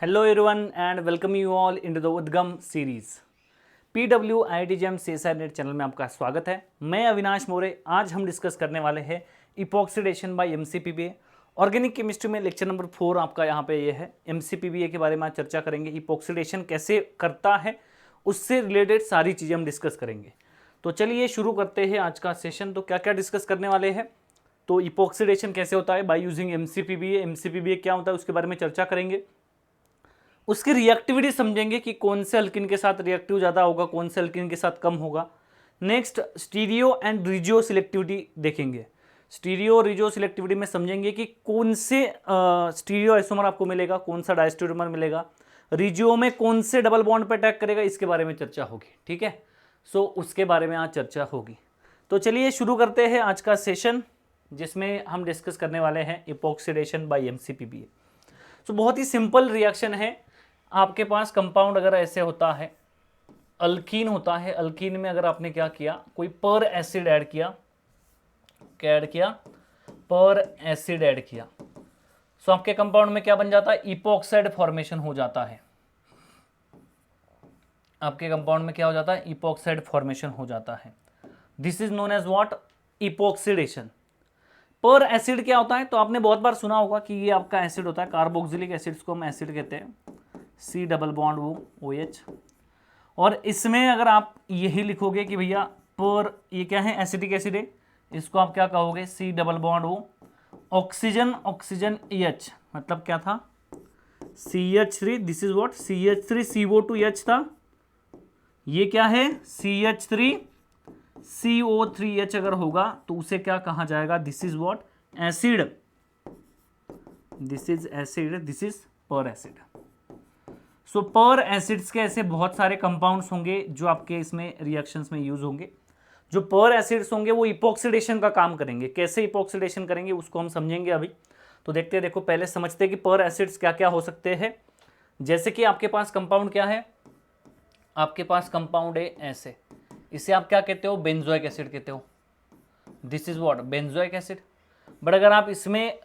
Hello everyone and welcome you all into the उद्गम series. PWIIT CSIR net channel में आपका स्वागत है। मैं अविनाश मोरे। आज हम डिस्कस करने वाले हैं epoxidation bye MCPBA। Organic chemistry में लेक्चर नंबर 4 आपका यहाँ पे ये है। MCPBA के बारे में आज चर्चा करेंगे। इपॉक्सीडेशन कैसे करता है उससे रिलेटेड सारी चीज़ें हम डिस्कस करेंगे। तो चलिए शुरू करते हैं आज का सेशन। तो क्या क्या डिस्कस करने वाले हैं, तो इपॉक्सीडेशन कैसे होता है बाय यूजिंग MCPBA क्या होता है उसके बारे में चर्चा करेंगे। उसकी रिएक्टिविटी समझेंगे कि कौन से अल्किन के साथ रिएक्टिव ज़्यादा होगा, कौन से अल्किन के साथ कम होगा। Next stereo and regio selectivity देखेंगे। स्टीरियो और रिजियो सिलेक्टिविटी में समझेंगे कि कौन से स्टीरियो आइसोमर आपको मिलेगा, कौन सा डायस्टेरोमर मिलेगा, रिजियो में कौन से डबल बॉन्ड पर अटैक करेगा, इसके बारे में चर्चा होगी। ठीक है, सो उसके बारे में आज चर्चा होगी। तो चलिए शुरू करते हैं आज का सेशन, जिसमें हम डिस्कस करने वाले हैं इपॉक्सीडेशन बाय MCPBA। सो बहुत ही सिंपल रिएक्शन है। आपके पास कंपाउंड अगर ऐसे होता है, अल्कीन होता है, अल्कीन में अगर आपने क्या किया, कोई पर एसिड ऐड किया, क्या ऐड किया, पर एसिड ऐड किया, सो आपके कंपाउंड में क्या बन जाता है, इपॉक्साइड फॉर्मेशन हो जाता है। आपके कंपाउंड में क्या हो जाता है, इपॉक्साइड फॉर्मेशन हो जाता है। This is known as what, epoxidation. पर एसिड क्या होता है, तो आपने बहुत बार सुना होगा कि ये आपका एसिड होता है, कार्बोक्सिलिक एसिड्स को हम एसिड कहते हैं, C डबल बॉन्ड वो OH। और इसमें अगर आप यही लिखोगे कि भैया पर ये क्या है, एसिटिक एसिड है, इसको आप क्या कहोगे, C डबल बॉन्ड वो ऑक्सीजन, ऑक्सीजन EH, मतलब क्या था, CH3, this is what, CH3 CO2H था, ये क्या है, CH3 CO3H अगर होगा तो उसे क्या कहा जाएगा, this is what, acid, this is acid, this is पर एसिड। सो पर एसिड्स के ऐसे बहुत सारे कंपाउंड्स होंगे जो आपके इसमें रिएक्शंस में यूज होंगे। जो पर एसिड्स होंगे वो इपॉक्सीडेशन का काम करेंगे। कैसे इपॉक्सीडेशन करेंगे उसको हम समझेंगे अभी। तो देखते हैं, देखो पहले समझते हैं कि पर एसिड्स क्या क्या हो सकते हैं। जैसे कि आपके पास कंपाउंड क्या है, आपके पास कंपाउंड है ऐसे, इसे आप क्या कहते हो, बेंजोइक एसिड कहते हो, this is what, benzoic acid. But अगर आप इसमें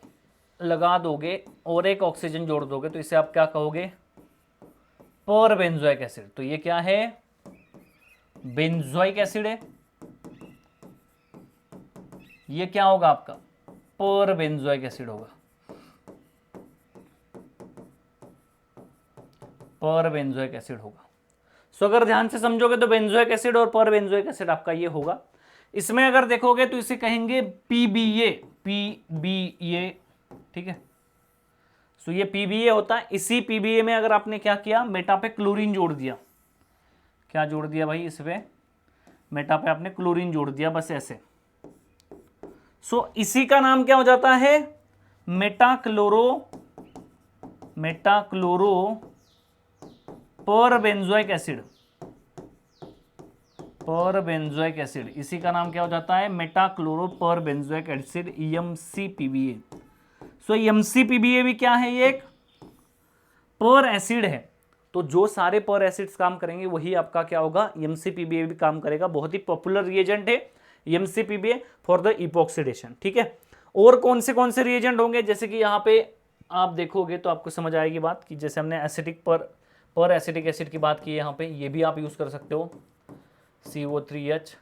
लगा दोगे और एक ऑक्सीजन जोड़ दोगे तो इसे आप क्या कहोगे, पर बेंजोइक एसिड। तो ये क्या है, बेंजोइक एसिड है। ये क्या होगा आपका, पर बेंजोइक एसिड होगा, पर बेंजोइक एसिड होगा। सो अगर ध्यान से समझोगे तो बेंजोइक एसिड और पर बेंजोइक एसिड आपका ये होगा। इसमें अगर देखोगे तो इसे कहेंगे PBA, PBA, ठीक है। सो ये PBA होता है। इसी PBA में अगर आपने क्या किया, मेटा पे क्लोरीन जोड़ दिया, क्या जोड़ दिया भाई, इस पे मेटा पे आपने क्लोरीन जोड़ दिया, बस ऐसे। सो इसी का नाम क्या हो जाता है, मेटाक्लोरो, मेटाक्लोरो पर बेंजोइक एसिड, पर बेंजोइक एसिड, इसी का नाम क्या हो जाता है, मेटाक्लोरो पर बेंजोइक एसिड, MCPBA। सो MCPBA भी क्या है, ये एक पर एसिड है। तो जो सारे पर एसिड्स काम करेंगे वही आपका क्या होगा, MCPBA भी काम करेगा। बहुत ही पॉपुलर रिएजेंट है MCPBA फॉर द इपॉक्सीडेशन। ठीक है, और कौन से रिएजेंट होंगे, जैसे कि यहाँ पे आप देखोगे तो आपको समझ आएगी बात कि जैसे हमने एसिटिक पर एसिटिक एसिड की बात की है, यहाँ पे ये भी आप यूज कर सकते हो, CO3H,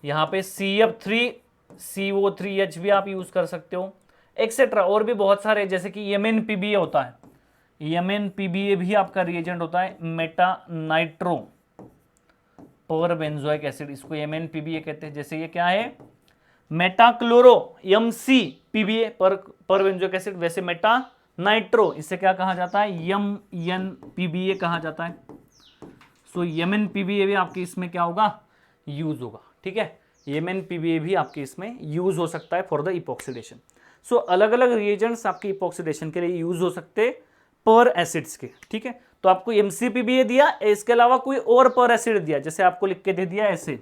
यहाँ पे CF3CO3H भी आप यूज कर सकते हो, एक्सेट्रा और भी बहुत सारे, जैसे कि MNPBA होता है, MNPBA भी आपका रिएजेंट होता है, मेटा नाइट्रो पर बेंजोइक एसिड, इसको MNPBA कहते हैं। जैसे ये क्या है, मेटाक्लोरो MCPBA पर बेंजोइक एसिड, वैसे मेटा नाइट्रो इसे क्या कहा जाता है, MNPBA कहा जाता है। सो MNPBA भी आपके इसमें क्या होगा, यूज होगा। ठीक है, MNPBA भी आपके इसमें यूज हो सकता है फॉर द इपॉक्सीडेशन। सो अलग अलग रिएजेंट्स आपके इपॉक्सीडेशन के लिए यूज हो सकते हैं पर एसिड्स के। ठीक है, तो आपको MCPBA दिया, इसके अलावा कोई और पर एसिड दिया, जैसे आपको लिख के दे दिया ऐसे।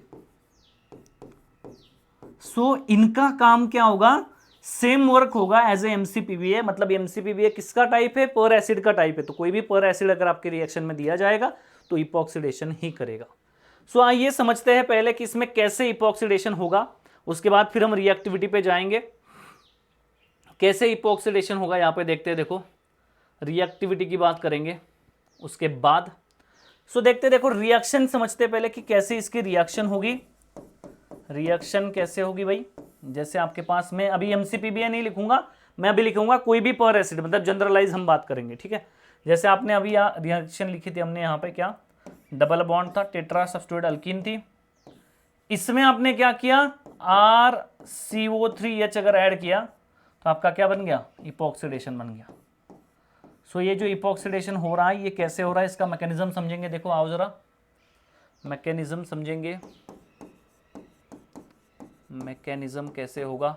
सो इनका काम क्या होगा, सेम वर्क होगा एज ए MCPBA। मतलब MCPBA किसका टाइप है, पर एसिड का टाइप है। तो कोई भी पर एसिड अगर आपके रिएक्शन में दिया जाएगा तो इपॉक्सीडेशन ही करेगा। सो आइए समझते हैं पहले कि इसमें कैसे इपॉक्सीडेशन होगा, उसके बाद फिर हम रिएक्टिविटी पे जाएंगे। कैसे इपॉक्सीडेशन होगा यहाँ पे देखते हैं। देखो रिएक्टिविटी की बात करेंगे, उसके बाद सो देखते देखो रिएक्शन समझते पहले कि कैसे इसकी रिएक्शन होगी। रिएक्शन कैसे होगी भाई, जैसे आपके पास, मैं अभी एमसीपीबी नहीं लिखूंगा, मैं अभी लिखूंगा कोई भी पर एसिड, मतलब जनरलाइज हम बात करेंगे, ठीक है। जैसे आपने अभी रिएक्शन लिखी थी हमने यहाँ पे, क्या डबल बॉन्ड था, टेट्रा सब्स्टिट्यूट अल्कीन थी, इसमें आपने क्या किया, RCO3H अगर ऐड किया तो आपका क्या बन गया, इपॉक्सीडेशन बन गया। सो ये जो इपॉक्सीडेशन हो रहा है ये कैसे हो रहा है, इसका मैकेनिज्म समझेंगे। देखो आओ जरा मैकेनिज्म समझेंगे, मैकेनिज्म कैसे होगा।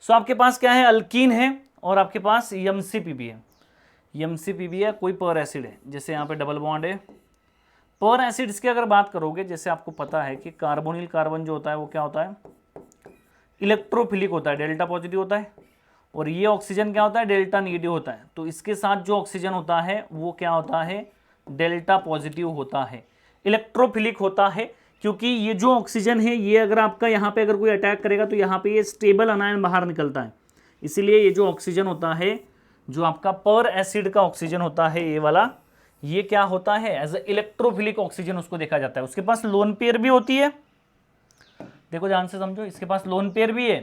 सो आपके पास क्या है, अल्कीन है और आपके पास एमसीपीबी है। एमसीपीबी है, कोई पर एसिड है, जैसे यहाँ पे डबल बॉन्ड है। पर एसिड्स की अगर बात करोगे, जैसे आपको पता है कि कार्बोनिल कार्बन जो होता है वो क्या होता है, इलेक्ट्रोफिलिक होता है, डेल्टा पॉजिटिव होता है, और ये ऑक्सीजन क्या होता है, डेल्टा नेगेटिव होता है। तो इसके साथ जो ऑक्सीजन होता है वो क्या होता है, डेल्टा पॉजिटिव होता है, इलेक्ट्रोफिलिक होता है, क्योंकि ये जो ऑक्सीजन है ये अगर आपका यहाँ पे अगर कोई अटैक करेगा तो यहाँ पे ये स्टेबल अनायन बाहर निकलता है। इसीलिए ये जो ऑक्सीजन होता है, जो आपका पर एसिड का ऑक्सीजन होता है ये वाला, ये क्या होता है, एज ए इलेक्ट्रोफिलिक ऑक्सीजन उसको देखा जाता है। उसके पास लोन पेयर भी होती है, देखो ध्यान से समझो, इसके पास लोन पेयर भी है,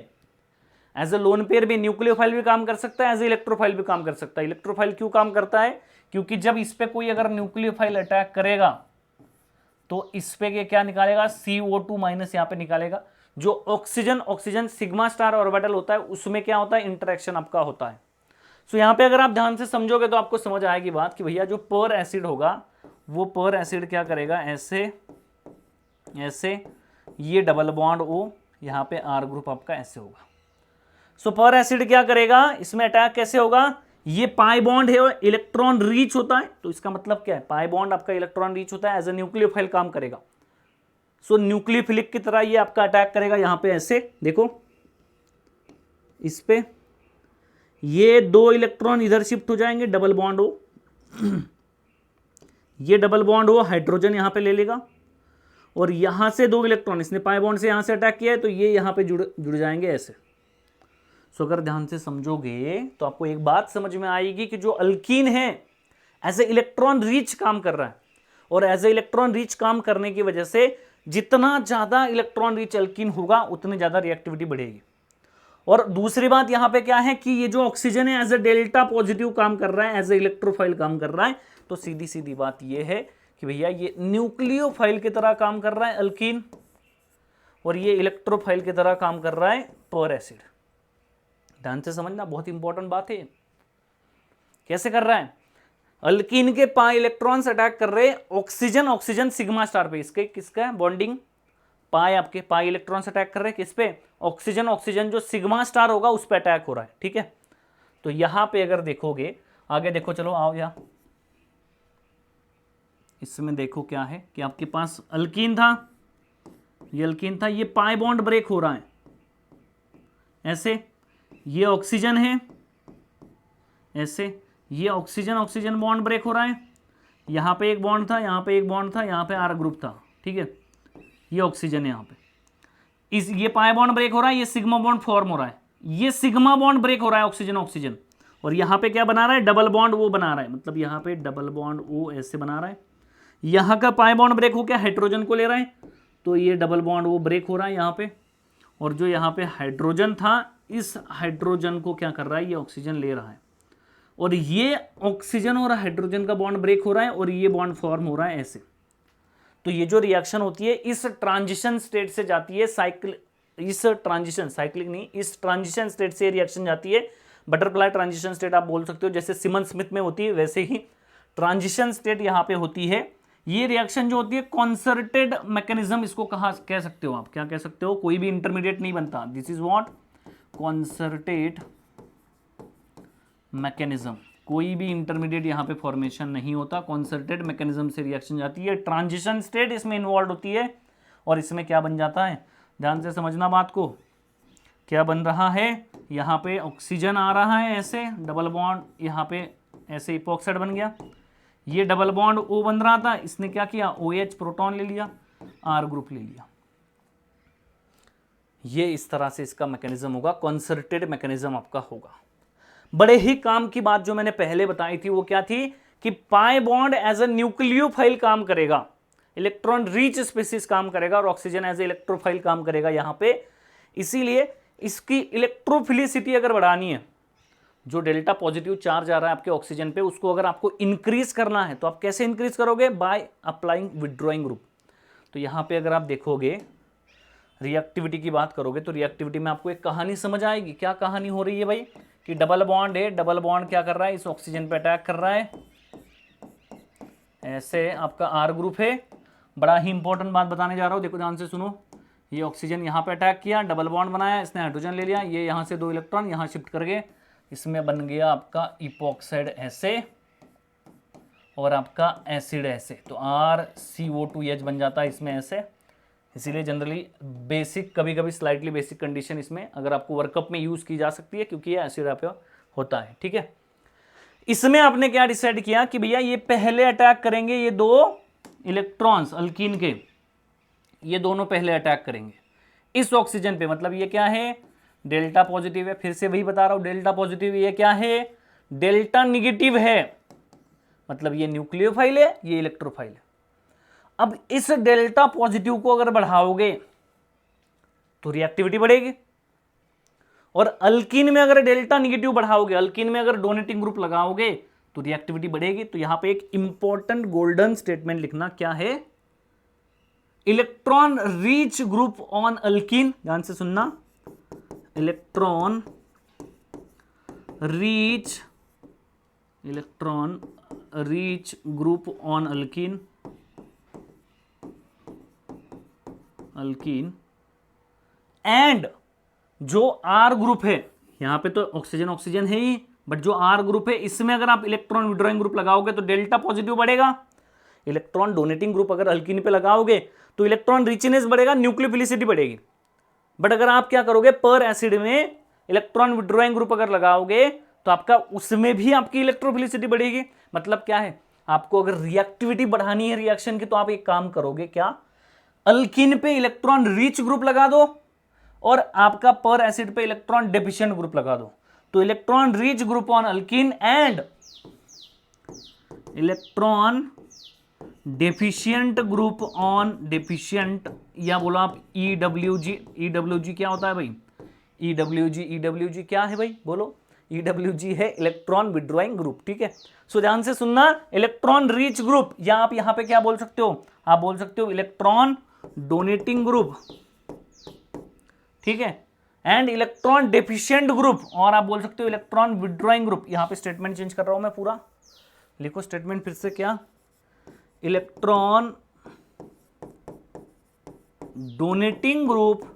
एज ए लोन पेयर भी न्यूक्लियोफाइल भी काम कर सकता है, एज ए इलेक्ट्रोफाइल भी काम कर सकता है। इलेक्ट्रोफाइल क्यों काम करता है, क्योंकि जब इस पे कोई अगर न्यूक्लियोफाइल अटैक करेगा तो इस पे ये क्या निकालेगा, CO2 माइनस यहाँ पे निकालेगा। जो ऑक्सीजन सिग्मा स्टार ऑर्बिटल होता है उसमें क्या होता है, इंटरेक्शन आपका होता है। सो यहाँ पे अगर आप ध्यान से समझोगे तो आपको समझ आएगी बात कि भैया जो पर एसिड होगा वो पर एसिड क्या करेगा, ऐसे ऐसे, ये डबल बॉन्ड O, यहाँ पे R ग्रुप आपका ऐसे होगा। सो पर एसिड क्या करेगा, इसमें अटैक कैसे होगा, ये पाई बॉन्ड है और इलेक्ट्रॉन रीच होता है, तो इसका मतलब क्या है, पाई बॉन्ड आपका इलेक्ट्रॉन रीच होता है, एज ए न्यूक्लियोफाइल काम करेगा। सो न्यूक्लियोफिलिक की तरह ये आपका अटैक करेगा यहाँ पे, ऐसे देखो इस पे, ये 2 इलेक्ट्रॉन इधर शिफ्ट हो जाएंगे, डबल बॉन्ड O, ये डबल बॉन्ड O हाइड्रोजन यहाँ पे ले लेगा, और यहां से 2 इलेक्ट्रॉन, इसने पाई बॉन्ड से यहां से अटैक किया है तो ये यहाँ पे जुड़ जाएंगे ऐसे। सो अगर ध्यान से समझोगे तो आपको एक बात समझ में आएगी कि जो अल्कीन है एज ए इलेक्ट्रॉन रीच काम कर रहा है, और एज ए इलेक्ट्रॉन रीच काम करने की वजह से जितना ज्यादा इलेक्ट्रॉन रीच अल्कीन होगा उतनी ज्यादा रिएक्टिविटी बढ़ेगी। और दूसरी बात यहाँ पे क्या है कि ये जो ऑक्सीजन है एज ए डेल्टा पॉजिटिव काम कर रहा है, एज ए इलेक्ट्रोफाइल काम कर रहा है। तो सीधी सीधी बात ये है कि भैया ये न्यूक्लियोफाइल की तरह काम कर रहा है अल्कीन, और ये इलेक्ट्रोफाइल की तरह काम कर रहा है पर एसिड। ध्यान से समझना, बहुत इंपॉर्टेंट बात है। कैसे कर रहा है, अल्कीन के पाई इलेक्ट्रॉन्स अटैक कर रहे हैं ऑक्सीजन सिग्मा स्टार पे, इसके किसका है बॉन्डिंग, पाई आपके पाई इलेक्ट्रॉन्स अटैक कर रहे हैं किस पे, ऑक्सीजन जो सिग्मा स्टार होगा उस पे अटैक हो रहा है, ठीक है। तो यहां पे अगर देखोगे, आगे देखो, चलो आओ यहाँ, इसमें देखो क्या है कि आपके पास अल्कीन था, ये अल्कीन था, ये पाई बॉन्ड ब्रेक हो रहा है ऐसे, ये ऑक्सीजन है ऐसे, ये ऑक्सीजन बॉन्ड ब्रेक हो रहा है, यहाँ पे एक बॉन्ड था, यहाँ पे एक बॉन्ड था, यहाँ पे R ग्रुप था, ठीक है, ये ऑक्सीजन है यहाँ पे, ये पाई बॉन्ड ब्रेक हो रहा है, ये सिग्मा बॉन्ड फॉर्म हो रहा है, ये सिग्मा बॉन्ड ब्रेक हो रहा है ऑक्सीजन, और यहाँ पे क्या बना रहा है, डबल बॉन्ड O बना रहा है, मतलब यहाँ पे डबल बॉन्ड O ऐसे बना रहा है, यहाँ का पाई बॉन्ड ब्रेक हो क्या, हाइड्रोजन को ले रहा है, तो ये डबल बॉन्ड O ब्रेक हो रहा है यहाँ पे, और जो यहाँ पे हाइड्रोजन था इस हाइड्रोजन को क्या कर रहा है, ये ऑक्सीजन ले रहा है, और ये ऑक्सीजन और हाइड्रोजन का बॉन्ड ब्रेक हो रहा है और ये बॉन्ड फॉर्म हो रहा है ऐसे। तो ये जो रिएक्शन होती है इस ट्रांजिशन स्टेट से जाती है इस ट्रांजिशन स्टेट से रिएक्शन जाती है, बटरफ्लाई ट्रांजिशन स्टेट आप बोल सकते हो, जैसे सिमन स्मिथ में होती है वैसे ही ट्रांजिशन स्टेट यहाँ पे होती है। ये रिएक्शन जो होती है कॉन्सर्टेड मैकेनिज्म इसको कह सकते हो आप, क्या कह सकते हो, कोई भी इंटरमीडिएट नहीं बनता, this is what concerted mechanism, कोई भी इंटरमीडिएट यहाँ पे फॉर्मेशन नहीं होता, कॉन्सर्टेड मैकेनिज्म से रिएक्शन जाती है, ट्रांजिशन स्टेट इसमें इन्वॉल्व होती है, और इसमें क्या बन जाता है, ध्यान से समझना बात को, क्या बन रहा है, यहाँ पे ऑक्सीजन आ रहा है ऐसे, डबल बॉन्ड यहाँ पे ऐसे इपॉक्साइड बन गया, ये डबल बॉन्ड O बन रहा था, इसने क्या किया, OH प्रोटॉन ले लिया, R ग्रुप ले लिया। ये इस तरह से इसका मैकेनिज्म होगा, कॉन्सर्टेड मैकेनिज्म आपका होगा। बड़े ही काम की बात जो मैंने पहले बताई थी वो क्या थी कि pi bond as a nucleophile काम करेगा, इलेक्ट्रॉन रीच स्पीसीज काम करेगा और ऑक्सीजन एज ए इलेक्ट्रोफाइल काम करेगा यहां पे। इसीलिए इसकी इलेक्ट्रोफिलिसिटी अगर बढ़ानी है, जो डेल्टा पॉजिटिव चार्ज आ रहा है आपके ऑक्सीजन पे, उसको अगर आपको इंक्रीज करना है तो आप कैसे इंक्रीज करोगे? By applying withdrawing group. तो यहां पे अगर आप देखोगे रिएक्टिविटी की बात करोगे तो रिएक्टिविटी में आपको एक कहानी समझ आएगी। क्या कहानी हो रही है भाई? कि डबल बॉन्ड है, डबल बॉन्ड क्या कर रहा है? इस ऑक्सीजन पे अटैक कर रहा है, ऐसे आपका आर ग्रुप है। बड़ा ही इंपॉर्टेंट बात बताने जा रहा हूं, देखो ध्यान से सुनो। ये ऑक्सीजन यहाँ पे अटैक किया, डबल बॉन्ड बनाया, इसने हाइड्रोजन ले लिया, ये यहाँ से 2 इलेक्ट्रॉन यहाँ शिफ्ट करके इसमें बन गया आपका इपॉक्साइड ऐसे और आपका एसिड ऐसे, तो RCO2H बन जाता है इसमें ऐसे। इसीलिए जनरली बेसिक, कभी कभी स्लाइटली बेसिक कंडीशन इसमें अगर आपको वर्कअप में यूज की जा सकती है, क्योंकि ये एसिड पे होता है, ठीक है। इसमें आपने क्या डिसाइड किया कि भैया ये पहले अटैक करेंगे, ये 2 इलेक्ट्रॉन्स अल्कीन के, ये दोनों पहले अटैक करेंगे इस ऑक्सीजन पे। मतलब ये क्या है? डेल्टा पॉजिटिव है। फिर से वही बता रहा हूं, डेल्टा पॉजिटिव। ये क्या है? डेल्टा निगेटिव है, मतलब ये न्यूक्लियोफाइल है, ये इलेक्ट्रोफाइल है। अब इस डेल्टा पॉजिटिव को अगर बढ़ाओगे तो रिएक्टिविटी बढ़ेगी, और अल्कीन में अगर डेल्टा निगेटिव बढ़ाओगे, अल्कीन में अगर डोनेटिंग ग्रुप लगाओगे तो रिएक्टिविटी बढ़ेगी। तो यहां पे एक इंपॉर्टेंट गोल्डन स्टेटमेंट लिखना, क्या है? Electron reach group on alkyne, ध्यान से सुनना, electron reach group on alkyne and जो आर ग्रुप है, यहां पे तो ऑक्सीजन है ही, बट जो आर ग्रुप है इसमें अगर आप इलेक्ट्रॉन विड्रॉइंग ग्रुप लगाओगे तो डेल्टा पॉजिटिव बढ़ेगा। इलेक्ट्रॉन डोनेटिंग ग्रुप अगर अल्कीन पे लगाओगे तो इलेक्ट्रॉन रिचनेस बढ़ेगा, न्यूक्लियोफिलिसिटी बढ़ेगी। बट अगर आप क्या करोगे, पर एसिड में इलेक्ट्रॉन विड्रॉइंग ग्रुप अगर लगाओगे तो आपका उसमें भी आपकी इलेक्ट्रोफिलिसिटी बढ़ेगी। मतलब क्या है? आपको अगर रिएक्टिविटी बढ़ानी है रिएक्शन की, तो आप एक काम करोगे, क्या? अल्कीन पे इलेक्ट्रॉन रिच ग्रुप लगा दो और आपका पर एसिड पे इलेक्ट्रॉन डेफिशिएंट ग्रुप लगा दो। तो electron rich group on alkyne and electron deficient group on deficient, या बोलो आप EWG। EWG क्या होता है भाई? EWG क्या है भाई? बोलो। EWG है इलेक्ट्रॉन विड्रॉइंग ग्रुप, ठीक है। सो ध्यान से सुनना, इलेक्ट्रॉन रीच ग्रुप, या आप यहां पे क्या बोल सकते हो? आप बोल सकते हो इलेक्ट्रॉन डोनेटिंग ग्रुप, ठीक है, एंड इलेक्ट्रॉन डेफिशिएंट ग्रुप, और आप बोल सकते हो इलेक्ट्रॉन विड्रॉइंग ग्रुप। यहां पे स्टेटमेंट चेंज कर रहा हूं मैं पूरा, लिखो स्टेटमेंट फिर से, क्या? Electron donating group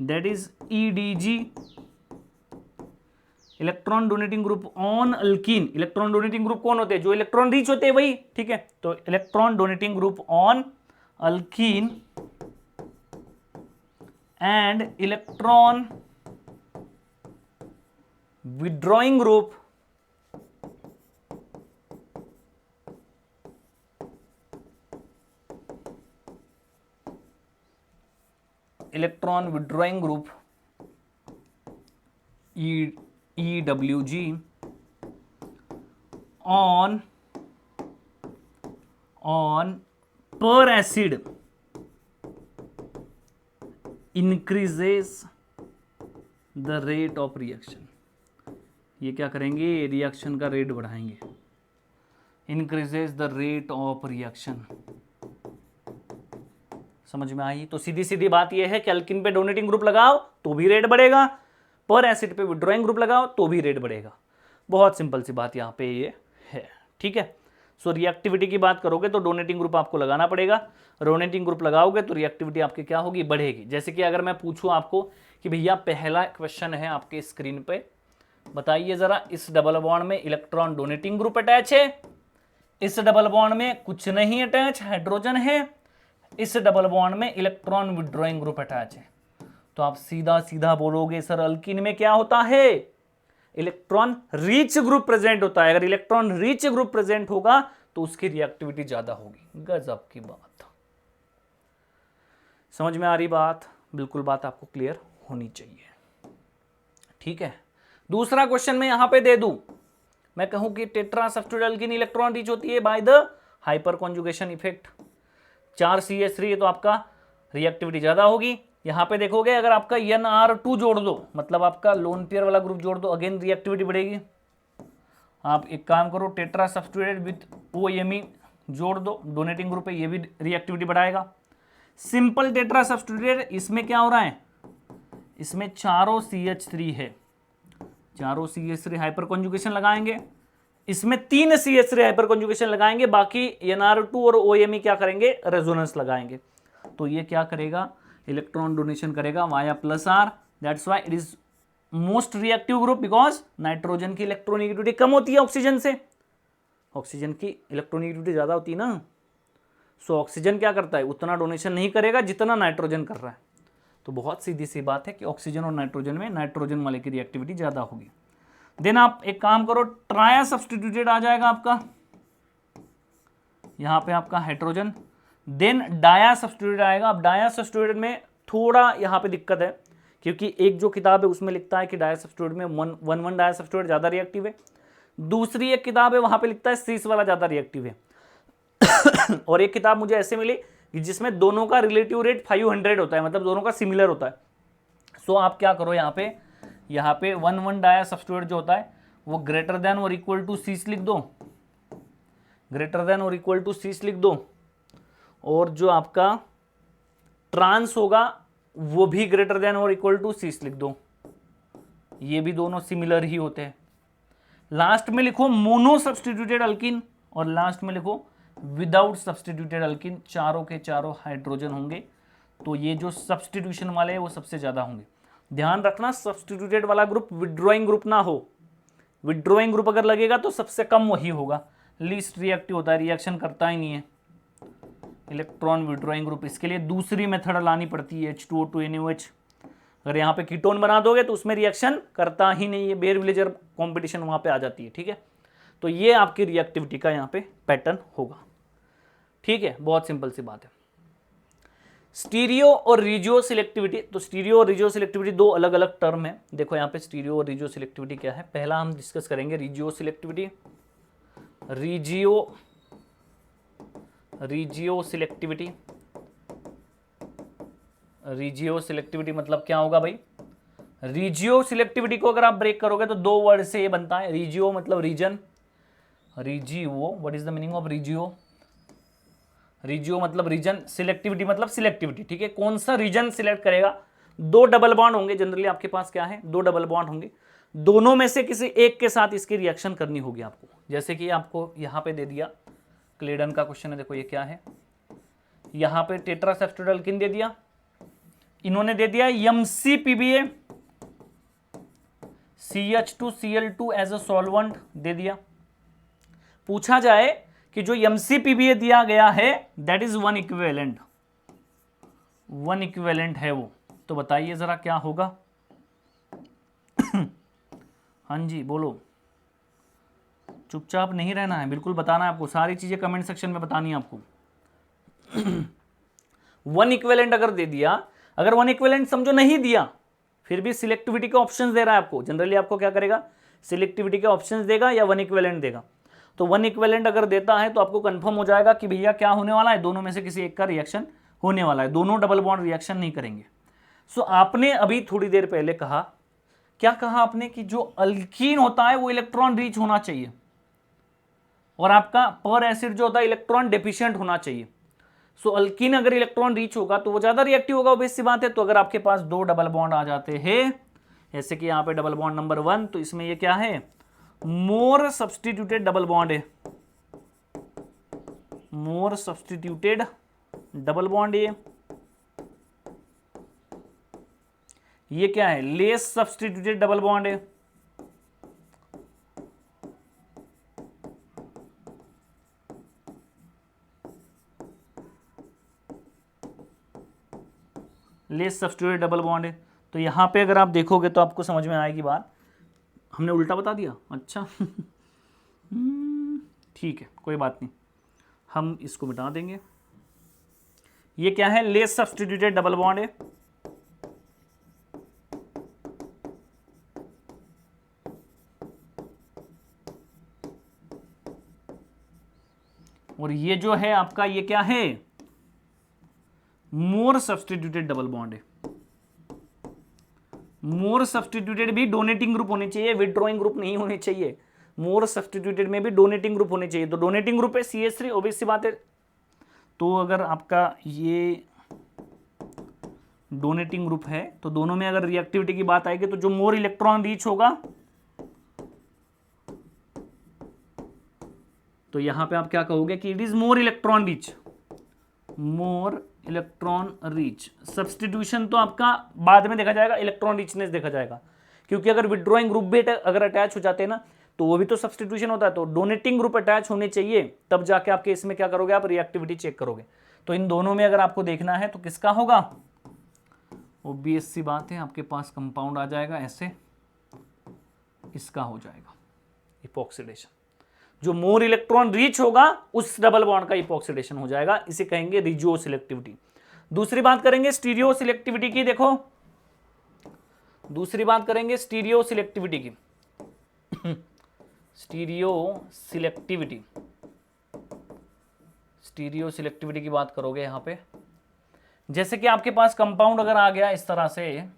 that is EDG, electron donating group on alkyne. Electron donating group कौन होते हैं? जो इलेक्ट्रॉन रीच होते हैं वही, ठीक है। तो electron donating group on alkyne and electron withdrawing group EWG on per acid increases the rate of reaction। ये क्या करेंगे? रिएक्शन का रेट बढ़ाएंगे, increases the rate of reaction. समझ में आई? तो सीधी सीधी बात यह है कि अल्कीन पे डोनेटिंग ग्रुप लगाओ तो भी रेट बढ़ेगा, पर एसिड पे विड्रॉइंग ग्रुप लगाओ तो भी रेट बढ़ेगा। बहुत सिंपल सी बात यहाँ पे ये है, ठीक है। सो रिएक्टिविटी की बात करोगे तो डोनेटिंग ग्रुप आपको लगाना पड़ेगा, डोनेटिंग ग्रुप लगाओगे तो रिएक्टिविटी आपकी क्या होगी? बढ़ेगी। जैसे कि अगर मैं पूछूं आपको कि भैया पहला क्वेश्चन है आपके स्क्रीन पे, बताइए जरा, इस डबल बॉन्ड में इलेक्ट्रॉन डोनेटिंग ग्रुप अटैच है, इस डबल बॉन्ड में कुछ नहीं अटैच, हाइड्रोजन है, इस डबल बॉन्ड में इलेक्ट्रॉन विड्रॉइंग ग्रुप अटैच है। तो आप सीधा सीधा बोलोगे सर अल्कीन में क्या होता है? इलेक्ट्रॉन रीच ग्रुप प्रेजेंट होता है। अगर इलेक्ट्रॉन रीच ग्रुप प्रेजेंट होगा तो उसकी रिएक्टिविटी ज्यादा होगी। गजब की बात। समझ में आ रही बात? बिल्कुल बात आपको क्लियर होनी चाहिए, ठीक है। दूसरा क्वेश्चन मैं यहां पे दे दूं, मैं कहूं कि tetra substituted alkyne electron reach होती है by the hyper conjugation effect, 4CH3 तो आपका रिएक्टिविटी ज्यादा होगी। यहां पे देखोगे अगर आपका NR2 जोड़ दो, मतलब आपका लोन पेयर वाला ग्रुप जोड़ दो, अगेन रिएक्टिविटी बढ़ेगी। आप एक काम करो, टेट्रा सब्स्टिट्यूटेड विथ OMe जोड़ दो, डोनेटिंग ग्रुप है, ये भी रिएक्टिविटी बढ़ाएगा। सिंपल टेट्रा सब्स्टिट्यूटेड, इसमें क्या हो रहा है, इसमें चारों CH3 है, चारों CH3 हाइपर कॉन्जुगेशन लगाएंगे, इसमें 3 CH3 हाइपर कॉन्जुगेशन लगाएंगे, बाकी NR2 और OMe क्या करेंगे, रेजोनेंस लगाएंगे। तो ये क्या करेगा, इलेक्ट्रॉन डोनेशन करेगा via +R, that's why it is most reactive group, because nitrogen की इलेक्ट्रोनेगेटिविटी कम होती है ऑक्सीजन से, ऑक्सीजन की इलेक्ट्रोनेगेटिविटी ज्यादा होती है ना। सो ऑक्सीजन क्या करता है, उतना डोनेशन नहीं करेगा जितना नाइट्रोजन कर रहा है। तो बहुत सीधी सी बात है कि ऑक्सीजन और नाइट्रोजन में नाइट्रोजन वाले की रिएक्टिविटी ज्यादा होगी। देन आप एक काम करो, ट्राया सब्स्टिट्यूटेड आ जाएगा आपका, यहां पे आपका हाइड्रोजन, देन डाया सब्स्टिट्यूटेड आएगा। अब डाया सब्स्टिट्यूटेड में थोड़ा यहां पे दिक्कत है, क्योंकि एक जो किताब है उसमें लिखता है कि डाया सब्स्टिट्यूटेड में 1,1 डाया सब्स्टिट्यूटेड ज्यादा रिएक्टिव है, दूसरी एक किताब है वहां पे लिखता है सीस वाला ज्यादा रिएक्टिव है और एक किताब मुझे ऐसे मिली कि जिसमें दोनों का रिलेटिव रेट 500 होता है, मतलब दोनों का सिमिलर होता है। सो आप क्या करो, यहाँ पे 1,1 डाया सब्स्टिट्यूटेड जो होता है वो ग्रेटर देन और इक्वल टू सीस लिख दो, ग्रेटर देन और इक्वल टू सीस लिख दो, और जो आपका ट्रांस होगा वो भी ग्रेटर देन और इक्वल टू सीस लिख दो, ये भी दोनों सिमिलर ही होते हैं। लास्ट में लिखो मोनो सब्स्टिट्यूटेड अल्कीन, और लास्ट में लिखो विदाउट सब्स्टिट्यूटेड अल्कीन, चारों के चारों हाइड्रोजन होंगे। तो ये जो सब्स्टिट्यूशन वाले हैं वो सबसे ज्यादा होंगे। ध्यान रखना सब्स्टिट्यूटेड वाला ग्रुप विड्रॉइंग ग्रुप ना हो, विड्रॉइंग ग्रुप अगर लगेगा तो सबसे कम वही होगा, लीस्ट रिएक्टिव होता है, रिएक्शन करता ही नहीं है इलेक्ट्रॉन विड्रॉइंग ग्रुप। इसके लिए दूसरी मेथड लानी पड़ती है, H2O2 NaOH। अगर यहाँ पे कीटोन बना दोगे तो उसमें रिएक्शन करता ही नहीं है, बेयर विलेजर कॉम्पिटिशन वहां पे आ जाती है। ठीक है, तो ये आपकी रिएक्टिविटी का यहाँ पे पैटर्न होगा। ठीक है, बहुत सिंपल सी बात है। स्टीरियो और रिजियो सिलेक्टिविटी, तो स्टीरियो और रिजियो सिलेक्टिविटी दो अलग अलग टर्म है। देखो यहाँ पे स्टीरियो और रिजियो सिलेक्टिविटी क्या है, पहला हम डिस्कस करेंगे regio selectivity. Regio selectivity, regio selectivity मतलब क्या होगा भाई, रिजियो सिलेक्टिविटी को अगर आप ब्रेक करोगे तो दो वर्ड से ये बनता है। रिजियो मतलब region, regio, what is the meaning of regio, regio मतलब रीजन, सिलेक्टिविटी मतलब सिलेक्टिविटी। ठीक है, कौन सा रीजन सिलेक्ट करेगा, दो डबल बॉन्ड होंगे जनरली आपके पास, क्या है, दो डबल बॉन्ड होंगे, दोनों में से किसी एक के साथ इसकी रिएक्शन करनी होगी आपको। जैसे कि आपको यहां पे दे दिया, क्लेडन का क्वेश्चन है, देखो ये क्या है, यहां पे टेट्रा सब्स्टिट्यूटेड अल्कीन दे दिया, इन्होंने दे दिया MCPBA CH2Cl2 as a solvent दे दिया। पूछा जाए कि जो MCPBA दिया गया है that is one equivalent, one equivalent है वो, तो बताइए जरा क्या होगा हाँ जी बोलो, चुपचाप नहीं रहना है, बिल्कुल बताना है आपको, सारी चीजें कमेंट सेक्शन में बतानी है आपको वन इक्विवेलेंट अगर दे दिया, अगर वन इक्विवेलेंट समझो नहीं दिया, फिर भी सिलेक्टिविटी के ऑप्शंस दे रहा है आपको, जनरली आपको क्या करेगा, सिलेक्टिविटी के ऑप्शंस देगा या वन इक्विवेलेंट देगा। तो वन इक्विवेलेंट अगर देता है तो आपको कंफर्म हो जाएगा कि भैया क्या होने वाला है, दोनों में से किसी एक का रिएक्शन होने वाला है, दोनों डबल बॉन्ड रिएक्शन नहीं करेंगे। सो आपने अभी थोड़ी देर पहले कहा, क्या कहा आपने, कि जो अल्कीन होता है वो इलेक्ट्रॉन रीच होना चाहिए और आपका पर एसिड जो होता है इलेक्ट्रॉन डेफिशिएंट होना चाहिए। सो अल्कीन अगर इलेक्ट्रॉन रीच होगा तो वो ज्यादा रिएक्टिव होगा, ऑब्वियस सी बात है। तो अगर आपके पास दो डबल बॉन्ड आ जाते हैं, जैसे कि यहां पे डबल बॉन्ड नंबर 1, तो इसमें ये क्या है, मोर सब्स्टिट्यूटेड डबल बॉन्ड है, मोर सब्स्टिट्यूटेड डबल बॉन्ड। ये क्या है, लेस सब्स्टिट्यूटेड डबल बॉन्ड है। लेस सब्स्टिट्यूटेड डबल बॉन्ड है। तो यहां पे अगर आप देखोगे तो आपको समझ में आएगी बात, हमने उल्टा बता दिया, अच्छा ठीक है कोई बात नहीं, हम इसको मिटा देंगे। ये क्या है, लेस सब्स्टिट्यूटेड डबल बॉन्ड है। और ये जो है आपका ये क्या है, मोर सब्सटीट्यूटेड डबल बॉन्ड है। मोर सब्सटीट्यूटेड भी डोनेटिंग ग्रुप होने चाहिए, विदड्रॉइंग ग्रुप नहीं होने चाहिए। मोर सब्सटीट्यूटेड में भी डोनेटिंग ग्रुप होने चाहिए। तो डोनेटिंग ग्रुप है CH3, ऑब्वियस सी बात है। तो अगर आपका ये डोनेटिंग ग्रुप है तो दोनों में अगर रिएक्टिविटी की बात आएगी तो जो मोर इलेक्ट्रॉन रीच होगा, तो यहां पे आप क्या कहोगे कि it is more electron reach, more electron reach. Substitution तो आपका बाद में देखा जाएगा, इलेक्ट्रॉन रिचनेस देखा जाएगा, क्योंकि अगर विड्रॉइंग ग्रुप भी अगर अटैच हो जाते हैं ना तो वो भी तो सब्सटीट्यूशन होता है। तो डोनेटिंग ग्रुप अटैच होने चाहिए, तब जाके आपके इसमें क्या करोगे, आप रिएक्टिविटी चेक करोगे। तो इन दोनों में अगर आपको देखना है तो किसका होगा, ऑब्वियस सी बात है आपके पास कंपाउंड आ जाएगा ऐसे, इसका हो जाएगा इपॉक्सीडेशन। जो मोर इलेक्ट्रॉन रीच होगा उस डबल बॉन्ड का इपॉक्सीडेशन हो जाएगा, इसे कहेंगे रिजियो सिलेक्टिविटी। दूसरी बात करेंगे स्टीरियो सिलेक्टिविटी की। देखो दूसरी बात करेंगे स्टीरियो सिलेक्टिविटी की। स्टीरियो सिलेक्टिविटी, स्टीरियो सिलेक्टिविटी की बात करोगे यहां पे, जैसे कि आपके पास कंपाउंड अगर आ गया इस तरह से,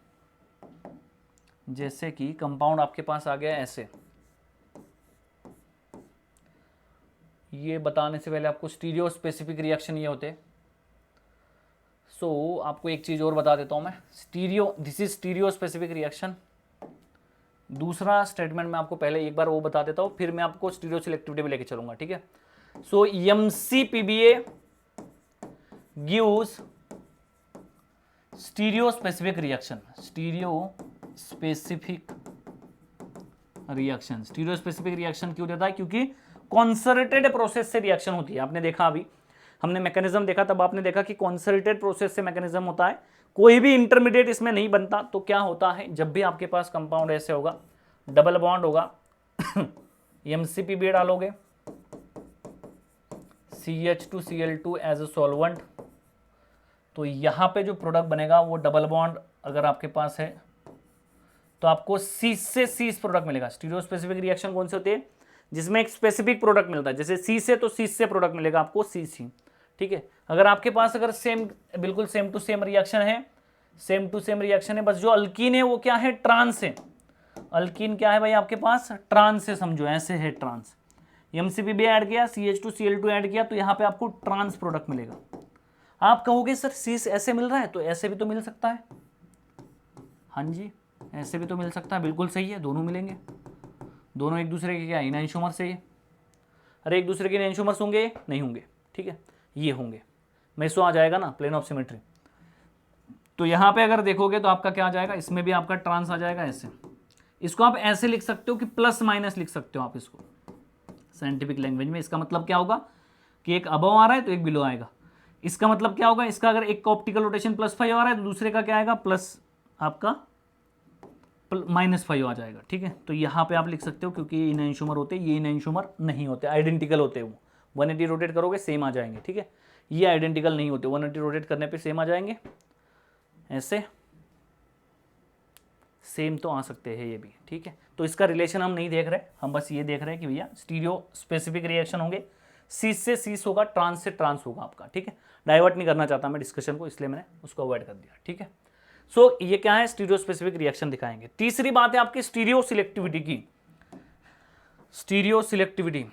जैसे कि कंपाउंड आपके पास आ गया ऐसे, ये बताने से पहले आपको स्टीरियो स्पेसिफिक रिएक्शन ये होते। सो आपको एक चीज और बता देता हूं मैं, stereo, this is stereo specific reaction. दूसरा स्टेटमेंट मैं आपको पहले एक बार वो बता देता हूं, फिर मैं आपको स्टीरियो सिलेक्टिविटी भी लेके चलूंगा, ठीक है। सो MCPBA gives stereo specific reaction, stereo specific reaction. Stereo specific reaction क्यों देता है, क्योंकि कॉन्सर्टेड प्रोसेस से रिएक्शन होती है। आपने देखा, अभी हमने मैकेनिज्म देखा, तब आपने देखा कि कॉन्सर्टेड प्रोसेस से मैकेनिज्म होता है, कोई भी इंटरमीडिएट इसमें नहीं बनता। तो क्या होता है, जब भी आपके पास कंपाउंड ऐसे होगा, डबल बॉन्ड होगा, MCPBA डालोगे, CH2Cl2 एज ए सॉल्वेंट, तो यहां पे जो प्रोडक्ट बनेगा वो डबल बॉन्ड अगर आपके पास है तो आपको सी से सी प्रोडक्ट मिलेगा। स्टीरियो स्पेसिफिक रिएक्शन कौन से होती है, जिसमें एक स्पेसिफिक प्रोडक्ट मिलता है, जैसे सी से, तो सी से प्रोडक्ट मिलेगा आपको CC, ठीक है। अगर आपके पास अगर सेम, बिल्कुल सेम टू सेम रिएक्शन है, सेम टू सेम रिएक्शन है, बस जो अल्कीन है वो क्या है, ट्रांस है। अल्कीन क्या है भाई आपके पास, ट्रांस है, समझो ऐसे है ट्रांस। MCPBA ऐड किया, CH2Cl2 ऐड किया, तो यहाँ पे आपको ट्रांस प्रोडक्ट मिलेगा। आप कहोगे सर सीस ऐसे मिल रहा है, तो ऐसे भी तो मिल सकता है। हाँ जी, ऐसे भी तो मिल सकता है, बिल्कुल सही है, दोनों मिलेंगे। दोनों एक दूसरे के क्या इनएंशोमर से, अरे एक दूसरे के इनएंशोमर्स होंगे, नहीं होंगे, ठीक है, ये होंगे, मेसो आ जाएगा ना, प्लेन ऑफ सिमेट्री। तो यहाँ पे अगर देखोगे तो आपका क्या आ जाएगा, इसमें भी आपका ट्रांस आ जाएगा ऐसे। इसको आप ऐसे लिख सकते हो कि प्लस माइनस लिख सकते हो आप इसको साइंटिफिक लैंग्वेज में। इसका मतलब क्या होगा कि एक अबव आ रहा है तो एक बिलो आएगा। इसका मतलब क्या होगा, इसका अगर एक का ऑप्टिकल रोटेशन +5 आ रहा है तो दूसरे का क्या आएगा, प्लस आपका -5 आ जाएगा, ठीक है। तो यहाँ पे आप लिख सकते हो, क्योंकि ये इनएंशोमर होते हैं, ये इनएंशोमर नहीं होते, आइडेंटिकल होते हैं। वो 180 रोटेट करोगे सेम आ जाएंगे, ठीक है। ये आइडेंटिकल नहीं होते, 180 रोटेट करने पे सेम आ जाएंगे, ऐसे सेम तो आ सकते हैं ये भी, ठीक है। तो इसका रिलेशन हम नहीं देख रहे, हम बस ये देख रहे हैं कि भैया स्टीरियो स्पेसिफिक रिएक्शन होंगे, सीस से सीस होगा, ट्रांस से ट्रांस होगा आपका, ठीक है। डाइवर्ट नहीं करना चाहता मैं डिस्कशन को, इसलिए मैंने उसको अवॉइड कर दिया, ठीक है। सो ये क्या है, स्टीरियो स्पेसिफिक रिएक्शन दिखाएंगे। तीसरी बात है आपकी स्टीरियो सिलेक्टिविटी की। स्टीरियो सिलेक्टिविटी,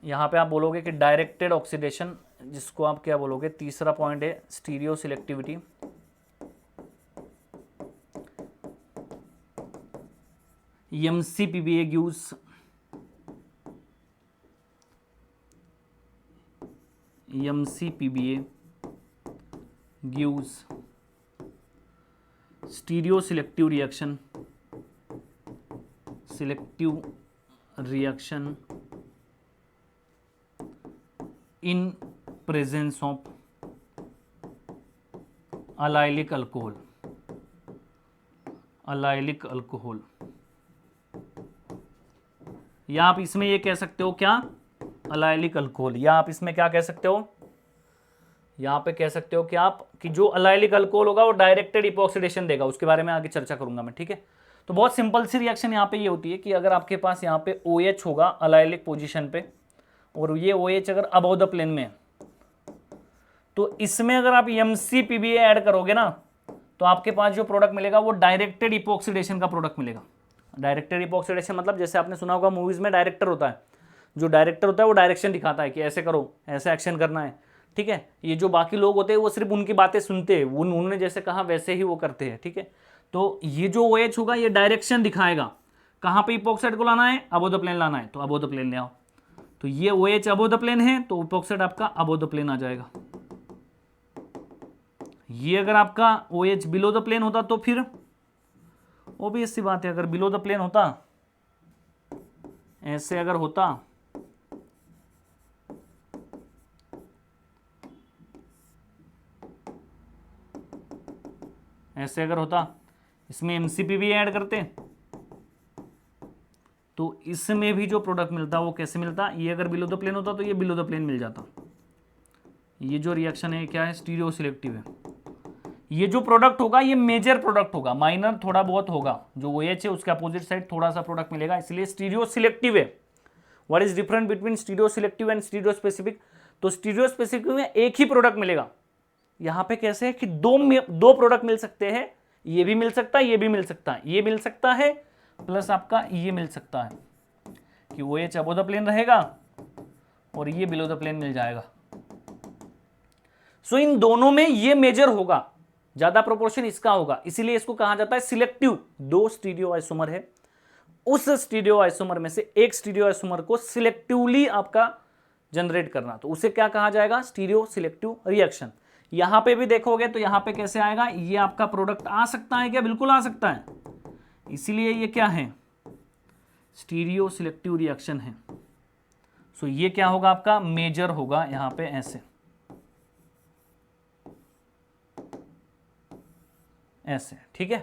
यहाँ पे आप बोलोगे कि डायरेक्टेड ऑक्सीडेशन, जिसको आप क्या बोलोगे, तीसरा पॉइंट है stereo selectivity. MCPBA gives stereo selective reaction in presence of allylic alcohol, या आप इसमें ये कह सकते हो क्या, अलाइलिक अल्कोहल, या आप इसमें क्या कह सकते हो, यहाँ पे कह सकते हो कि आप कि जो अलाइलिक अल्कोहल होगा वो डायरेक्टेड इपॉक्सीडेशन देगा, उसके बारे में आगे चर्चा करूंगा मैं, ठीक है। तो बहुत सिंपल सी रिएक्शन यहाँ पे ये होती है कि अगर आपके पास यहाँ पे OH होगा अलाइलिक पोजीशन पे, और ये OH अगर अबव द प्लेन में है, तो इसमें अगर आप MCPBA ऐड करोगे ना, तो आपके पास जो प्रोडक्ट मिलेगा वो डायरेक्टेड इपॉक्सीडेशन का प्रोडक्ट मिलेगा। डायरेक्टेड इपॉक्सीडेशन मतलब जैसे आपने सुना होगा मूवीज में डायरेक्टर होता है, जो डायरेक्टर होता है वो डायरेक्शन दिखाता है कि ऐसे करो, ऐसे एक्शन करना है, ठीक है। ये जो बाकी लोग होते हैं वो सिर्फ उनकी बातें सुनते हैं, उन्होंने जैसे कहा वैसे ही वो करते हैं, ठीक है। तो ये जो OH होगा ये डायरेक्शन दिखाएगा, कहाँ पे इपॉक्साइड को लाना है, अबव द प्लेन लाना है, तो अबव द प्लेन ले आओ। तो ये OH अबव द प्लेन है तो इपॉक्साइड आपका अबव द प्लेन आ जाएगा। ये अगर आपका OH बिलो द प्लेन होता तो फिर ऑब्वियस सी बात है, अगर बिलो द प्लेन होता, ऐसे अगर होता, ऐसे अगर होता, इसमें MCPBA ऐड करते तो इसमें भी जो प्रोडक्ट मिलता वो कैसे मिलता, ये अगर बिलो द प्लेन होता तो ये बिलो द प्लेन मिल जाता। ये जो रिएक्शन है क्या है, स्टीरियो सिलेक्टिव है। ये जो प्रोडक्ट होगा ये मेजर प्रोडक्ट होगा, माइनर थोड़ा बहुत होगा, जो OH है उसके अपोजिट साइड थोड़ा सा प्रोडक्ट मिलेगा, इसलिए स्टीरियो सिलेक्टिव है। What is different between stereo selective and stereo specific, तो स्टीरियो स्पेसिफिक में एक ही प्रोडक्ट मिलेगा। यहाँ पे कैसे है कि दो प्रोडक्ट मिल सकते हैं, ये भी मिल सकता है, ये भी मिल सकता है, ये मिल सकता है प्लस आपका ये मिल सकता है कि OH अबव द प्लेन रहेगा और ये बिलो द प्लेन मिल जाएगा। सो इन दोनों में ये मेजर होगा, ज्यादा प्रोपोर्शन इसका होगा, इसीलिए इसको कहा जाता है सिलेक्टिव। दो स्टीरियो आइसोमर है, उस स्टीरियो आइसोमर में से एक स्टीरियो आइसोमर को सिलेक्टिवली आपका जनरेट करना, तो उसे क्या कहा जाएगा, स्टीरियो सिलेक्टिव रिएक्शन। यहां पे भी देखोगे तो यहां पे कैसे आएगा, ये आपका प्रोडक्ट आ सकता है क्या, बिल्कुल आ सकता है, इसीलिए ये क्या है, स्टीरियो सिलेक्टिव रिएक्शन है। सो ये क्या होगा आपका, मेजर होगा यहां पे ऐसे ऐसे, ठीक है,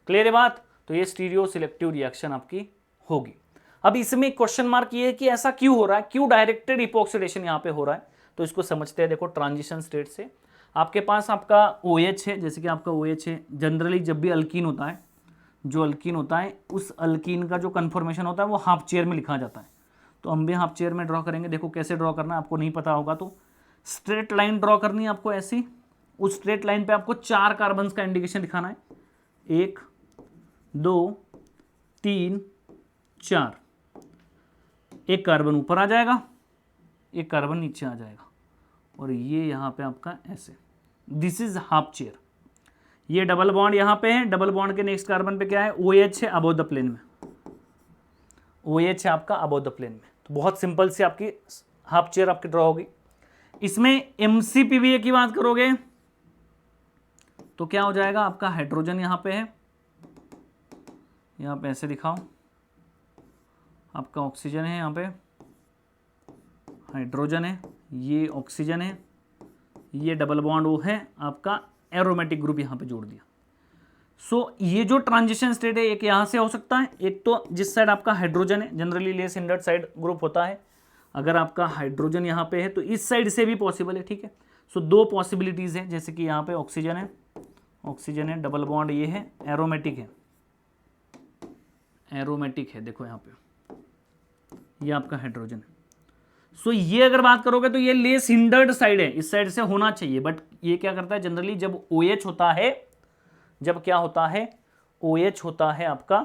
क्लियर है बात। तो ये स्टीरियो सिलेक्टिव रिएक्शन आपकी होगी। अब इसमें क्वेश्चन मार्क ये है कि ऐसा क्यों हो रहा है, क्यों डायरेक्टेड इपॉक्सीडेशन यहां पे हो रहा है, तो इसको समझते हैं। देखो ट्रांजिशन स्टेट से आपके पास आपका OH है, जैसे कि आपका OH है, जनरली जब भी अल्कीन होता है, जो अल्कीन होता है उस अल्कीन का जो कन्फर्मेशन होता है वो हाफ चेयर में लिखा जाता है। तो हम भी हाफ चेयर में ड्रॉ करेंगे। देखो कैसे ड्रॉ करना है, आपको नहीं पता होगा तो स्ट्रेट लाइन ड्रॉ करनी है आपको ऐसी, उस स्ट्रेट लाइन पे आपको 4 कार्बन्स का इंडिकेशन दिखाना है, 1 2 3 4, एक कार्बन ऊपर आ जाएगा, एक कार्बन नीचे आ जाएगा, और ये यहाँ पे आपका ऐसे, दिस इज हाफ चेयर। ये डबल बॉन्ड यहाँ पे है, डबल बॉन्ड के नेक्स्ट कार्बन पे क्या है, OH है अबव द प्लेन में, OH है आपका अबव द प्लेन में। तो बहुत सिंपल सी आपकी हाफ चेयर आपकी ड्रॉ होगी। इसमें MCPBA की बात करोगे तो क्या हो जाएगा, आपका हाइड्रोजन यहाँ पे है, यहाँ पे ऐसे दिखाओ, आपका ऑक्सीजन है, यहाँ पे हाइड्रोजन है, ये ऑक्सीजन है, ये डबल बॉन्ड वो है आपका एरोमेटिक ग्रुप यहाँ पे जोड़ दिया। सो ये जो ट्रांजिशन स्टेट है एक यहाँ से हो सकता है, एक तो जिस साइड आपका हाइड्रोजन है, generally less hindered side group होता है, अगर आपका हाइड्रोजन यहाँ पे है तो इस साइड से भी पॉसिबल है, ठीक है। सो दो पॉसिबिलिटीज है, जैसे कि यहाँ पे ऑक्सीजन है, ऑक्सीजन है, डबल बॉन्ड ये है, एरोमेटिक है, एरोमेटिक है, देखो यहाँ पे ये आपका हाइड्रोजन है। सो ये अगर बात करोगे तो ये लेस हिंडर्ड साइड है, इस साइड से होना चाहिए, बट ये क्या करता है जनरली जब OH होता है, जब क्या होता है OH होता है आपका,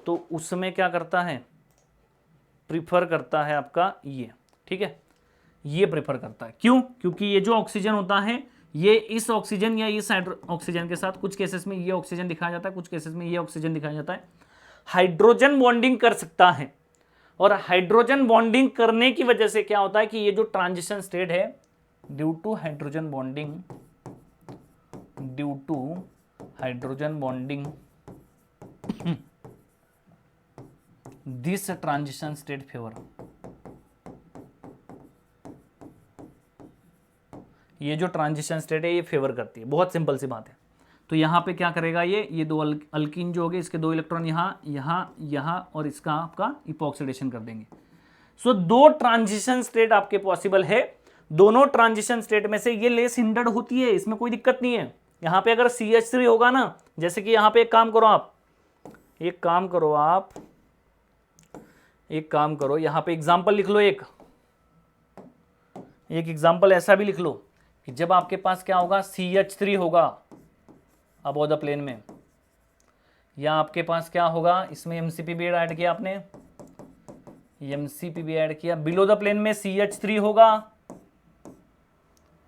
तो उसमें क्या करता है, प्रिफर करता है आपका ये, ठीक है, ये प्रेफर करता है। क्यों? क्योंकि ये जो ऑक्सीजन होता है ये इस ऑक्सीजन या इस ऑक्सीजन के साथ, कुछ केसेस में ये ऑक्सीजन दिखाया जाता है, कुछ केसेस में ये ऑक्सीजन दिखाया जाता है, हाइड्रोजन बॉन्डिंग कर सकता है। और हाइड्रोजन बॉन्डिंग करने की वजह से क्या होता है कि ये जो ट्रांजिशन स्टेट है, due to hydrogen bonding, due to hydrogen bonding this transition state favour, ये जो ट्रांजिशन स्टेट है ये फेवर करती है। बहुत सिंपल सी बात है। तो यहाँ पे क्या करेगा, ये दो अल्कीन जो हो गए इसके 2 इलेक्ट्रॉन यहाँ यहाँ यहाँ और इसका आपका इपॉक्सीडेशन कर देंगे। सो 2 ट्रांजिशन स्टेट आपके पॉसिबल है, दोनों ट्रांजिशन स्टेट में से ये लेस हिंडर्ड होती है, इसमें कोई दिक्कत नहीं है। यहाँ पे अगर CH3 होगा ना, जैसे कि यहाँ पे एक काम करो आप, यहाँ पे एग्जाम्पल लिख लो एक, एक एग्जाम्पल ऐसा भी लिख लो कि जब आपके पास क्या होगा, CH3 होगा अबव द प्लेन में, या आपके पास क्या होगा, इसमें MCPB ऐड किया आपने, MCPB ऐड किया, बिलो द प्लेन में CH3 होगा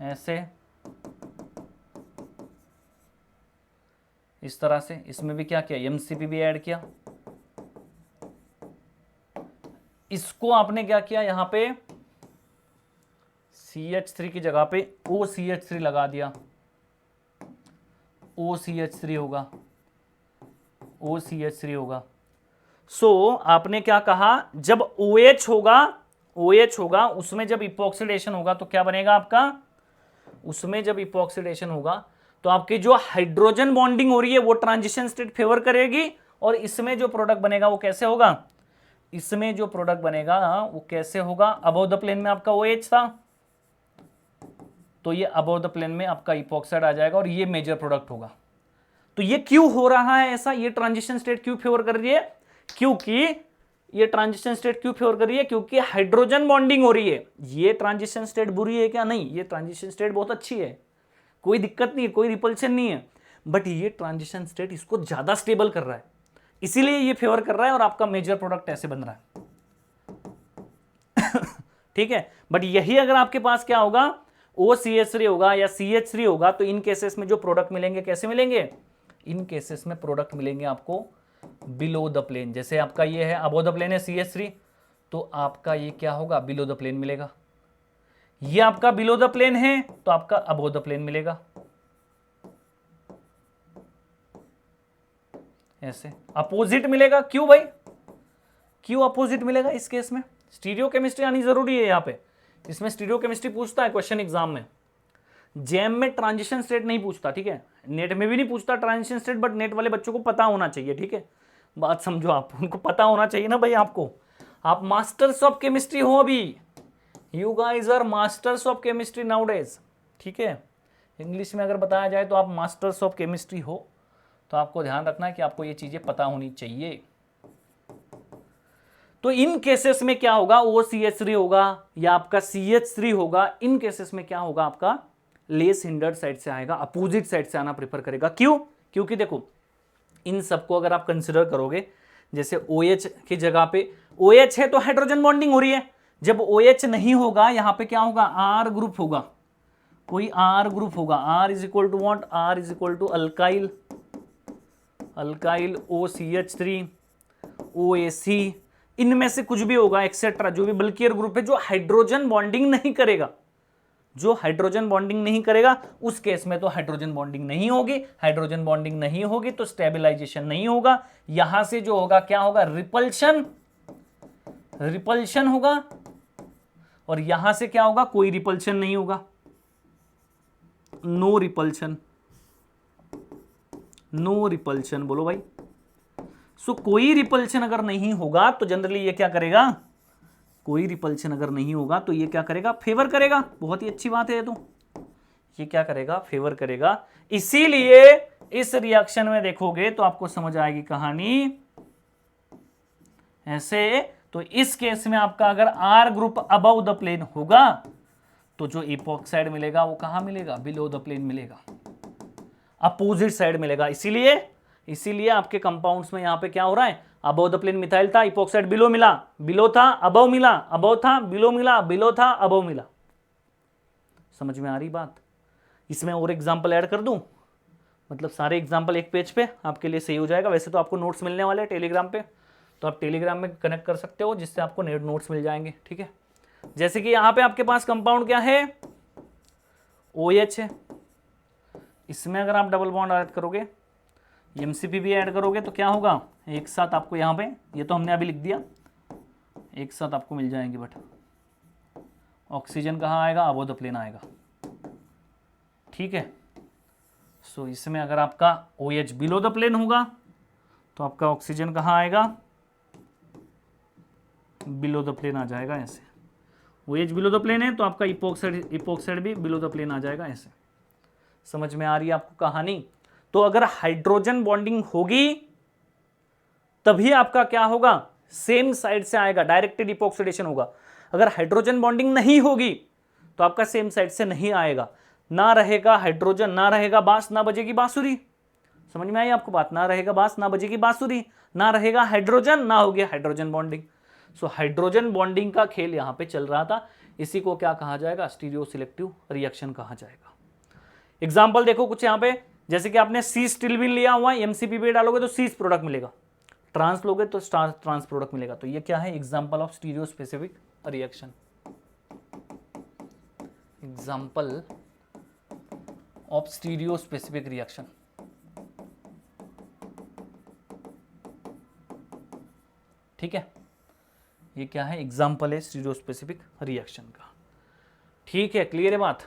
ऐसे, इस तरह से। इसमें भी क्या किया, MCPB ऐड किया। इसको आपने क्या किया, यहां पे CH3 की जगह पे OCH3 लगा दिया, OCH3 होगा, OCH3 होगा। आपने क्या कहा, जब OH होगा उसमें जब इपॉक्सीडेशन होगा तो क्या बनेगा आपका, उसमें जब इपॉक्सीडेशन होगा तो आपकी जो हाइड्रोजन बॉन्डिंग हो रही है वो ट्रांजिशन स्टेट फेवर करेगी, और इसमें जो प्रोडक्ट बनेगा वो कैसे होगा, इसमें जो प्रोडक्ट बनेगा वो कैसे होगा, अबव द प्लेन में आपका OH था तो ये अबव द प्लेन में आपका इपॉक्साइड आ जाएगा और ये मेजर प्रोडक्ट होगा। तो ये क्यों हो रहा है ऐसा, ये ट्रांजिशन स्टेट क्यों फेवर कर रही है, क्योंकि ये ट्रांजिशन स्टेट क्यों फेवर कर रही है, क्योंकि हाइड्रोजन बॉन्डिंग हो रही है। ये ट्रांजिशन स्टेट बुरी है क्या, नहीं, ये ट्रांजिशन स्टेट बहुत अच्छी है, कोई दिक्कत नहीं है, कोई रिपल्शन नहीं है, बट ये ट्रांजिशन स्टेट इसको ज्यादा स्टेबल कर रहा है, इसीलिए ये फेवर कर रहा है और आपका मेजर प्रोडक्ट ऐसे बन रहा है। ठीक है, बट यही अगर आपके पास क्या होगा, OCH3 होगा या CH3 होगा तो इन केसेस में जो प्रोडक्ट मिलेंगे कैसे मिलेंगे, इन केसेस में प्रोडक्ट मिलेंगे आपको बिलो द प्लेन। जैसे आपका ये है अबव द प्लेन है CH3, तो आपका ये क्या होगा, बिलो द प्लेन मिलेगा। ये आपका बिलो द प्लेन है तो आपका अबव द प्लेन मिलेगा, ऐसे अपोजिट मिलेगा। क्यों भाई, क्यों अपोजिट मिलेगा इस केस में, स्टीरियो केमिस्ट्री आनी जरूरी है यहाँ पे, इसमें स्टीरियो केमिस्ट्री पूछता है क्वेश्चन एग्जाम में। जेम में ट्रांजिशन स्टेट नहीं पूछता, ठीक है, नेट में भी नहीं पूछता ट्रांजिशन स्टेट, बट नेट वाले बच्चों को पता होना चाहिए, ठीक है, बात समझो आप, उनको पता होना चाहिए ना भाई आपको, आप मास्टर्स ऑफ केमिस्ट्री हो अभी, you guys are masters of chemistry nowadays, ठीक है, इंग्लिश में अगर बताया जाए तो आप मास्टर्स ऑफ केमिस्ट्री हो, तो आपको ध्यान रखना है कि आपको ये चीजें पता होनी चाहिए। तो इन केसेस में क्या होगा, OCH3 होगा या आपका CH3 होगा, इन केसेस में क्या होगा, आपका लेस हिंडर्ड साइड से आएगा, अपोजिट साइड से आना प्रेफर करेगा। क्यों, क्योंकि देखो इन सबको अगर आप कंसिडर करोगे, जैसे OH की जगह पे OH है तो हाइड्रोजन बॉन्डिंग हो रही है, जब OH नहीं होगा यहां पे क्या होगा, R ग्रुप होगा, कोई R ग्रुप होगा, R is equal to what, R is equal to alkyl, alkyl OCH3 OAC, इनमें से कुछ भी होगा एक्सेट्रा, जो भी बल्कियर ग्रुप है जो हाइड्रोजन बॉन्डिंग नहीं करेगा, जो हाइड्रोजन बॉन्डिंग नहीं करेगा उस केस में तो हाइड्रोजन बॉन्डिंग नहीं होगी, हाइड्रोजन बॉन्डिंग नहीं होगी तो स्टेबलाइजेशन नहीं होगा, यहां से जो होगा क्या होगा, रिपल्शन, रिपल्शन होगा, और यहां से क्या होगा, कोई रिपल्शन नहीं होगा, नो रिपल्शन, नो रिपल्शन, बोलो भाई। कोई रिपल्शन अगर नहीं होगा तो जनरली ये क्या करेगा, कोई रिपल्शन अगर नहीं होगा तो ये क्या करेगा, फेवर करेगा, बहुत ही अच्छी बात है ये तो, ये क्या करेगा, फेवर करेगा। इसीलिए इस रिएक्शन में देखोगे तो आपको समझ आएगी कहानी ऐसे। तो इस केस में आपका अगर R group above the plane होगा तो जो इपॉक्साइड मिलेगा वो कहां मिलेगा, बिलो द प्लेन मिलेगा, अपोजिट साइड मिलेगा। इसीलिए आपके कंपाउंड्स में यहां पे क्या हो रहा है, अबव द प्लेन मिथाइल था, इपॉक्साइड बिलो मिला, बिलो था अबव मिला, अबव था बिलो मिला, बिलो था अबव मिला। समझ में आ रही बात। इसमें और एग्जांपल ऐड कर दूं, मतलब सारे एग्जांपल एक पेज पे आपके लिए सही हो जाएगा। वैसे तो आपको नोट्स मिलने वाले हैं टेलीग्राम पे, तो आप टेलीग्राम में कनेक्ट कर सकते हो जिससे आपको नोट्स मिल जाएंगे, ठीक है। जैसे कि यहाँ पे आपके पास कंपाउंड क्या है, OH है, इसमें अगर आप डबल बॉन्ड ऐड करोगे, MCPB ऐड करोगे तो क्या होगा, एक साथ आपको यहाँ पे, ये तो हमने अभी लिख दिया, एक साथ आपको मिल जाएंगे, बट ऑक्सीजन कहाँ आएगा, अबव द प्लेन आएगा, ठीक है। इसमें अगर आपका OH बिलो द प्लेन होगा तो आपका ऑक्सीजन कहाँ आएगा, बिलो द प्लेन आ जाएगा ऐसे। OH बिलो द प्लेन है तो आपका इपॉक्साइड भी बिलो द प्लेन आ जाएगा ऐसे। समझ में आ रही है आपको कहानी। तो अगर हाइड्रोजन बॉन्डिंग होगी तभी आपका क्या होगा, सेम साइड से आएगा, डायरेक्टेड इपॉक्सीडेशन होगा। अगर हाइड्रोजन बॉन्डिंग नहीं होगी तो आपका सेम साइड से नहीं आएगा, ना रहेगा हाइड्रोजन, ना रहेगा बांस, ना बजेगी बांसुरी। समझ में आई आपको बात? ना रहेगा बांस, ना बजेगी बांसुरी, ना रहेगा हाइड्रोजन, ना हो गया hydrogen bonding. So hydrogen bonding का खेल यहां पे चल रहा था, इसी को क्या कहा जाएगा? स्टीरियो सिलेक्टिव रिएक्शन कहा जाएगा। एग्जाम्पल देखो कुछ यहां पे, जैसे कि आपने सीस टिल्विन लिया हुआ, एमसीपीबी डालोगे तो सीस प्रोडक्ट मिलेगा, ट्रांस लोगे तो ट्रांस प्रोडक्ट मिलेगा। तो ये क्या है? Example of stereo specific reaction. Example of stereo specific reaction. ठीक है, ये क्या है? एग्जाम्पल है स्टीरियो स्पेसिफिक रिएक्शन का। ठीक है, क्लियर है बात?